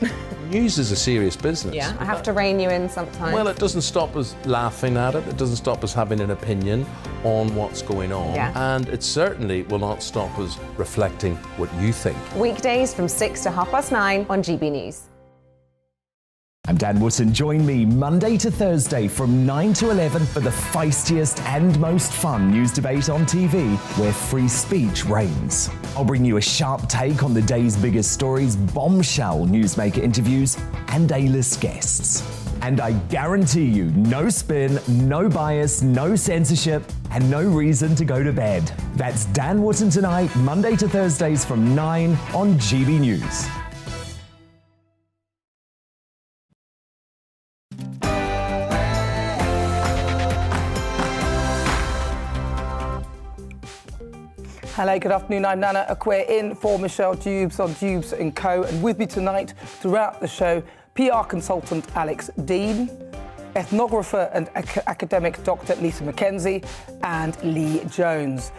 News is a serious business. Yeah, I have to rein you in sometimes. Well, it doesn't stop us laughing at it. It doesn't stop us having an opinion on what's going on. Yeah. And it certainly will not stop us reflecting what you think. Weekdays from 6 to 9:30 on GB News. I'm Dan Wootton. Join me Monday to Thursday from 9 to 11 for the feistiest and most fun news debate on TV, where free speech reigns. I'll bring you a sharp take on the day's biggest stories, bombshell newsmaker interviews, and A-list guests. And I guarantee you, no spin, no bias, no censorship, and no reason to go to bed. That's Dan Wootton tonight, Monday to Thursdays from 9 on GB News. Hello, good afternoon. I'm Nana Akwe in for Michelle Dubes on Dubes & Co. And with me tonight throughout the show, PR consultant Alex Dean, ethnographer and academic Dr. Lisa McKenzie, and Lee Jones.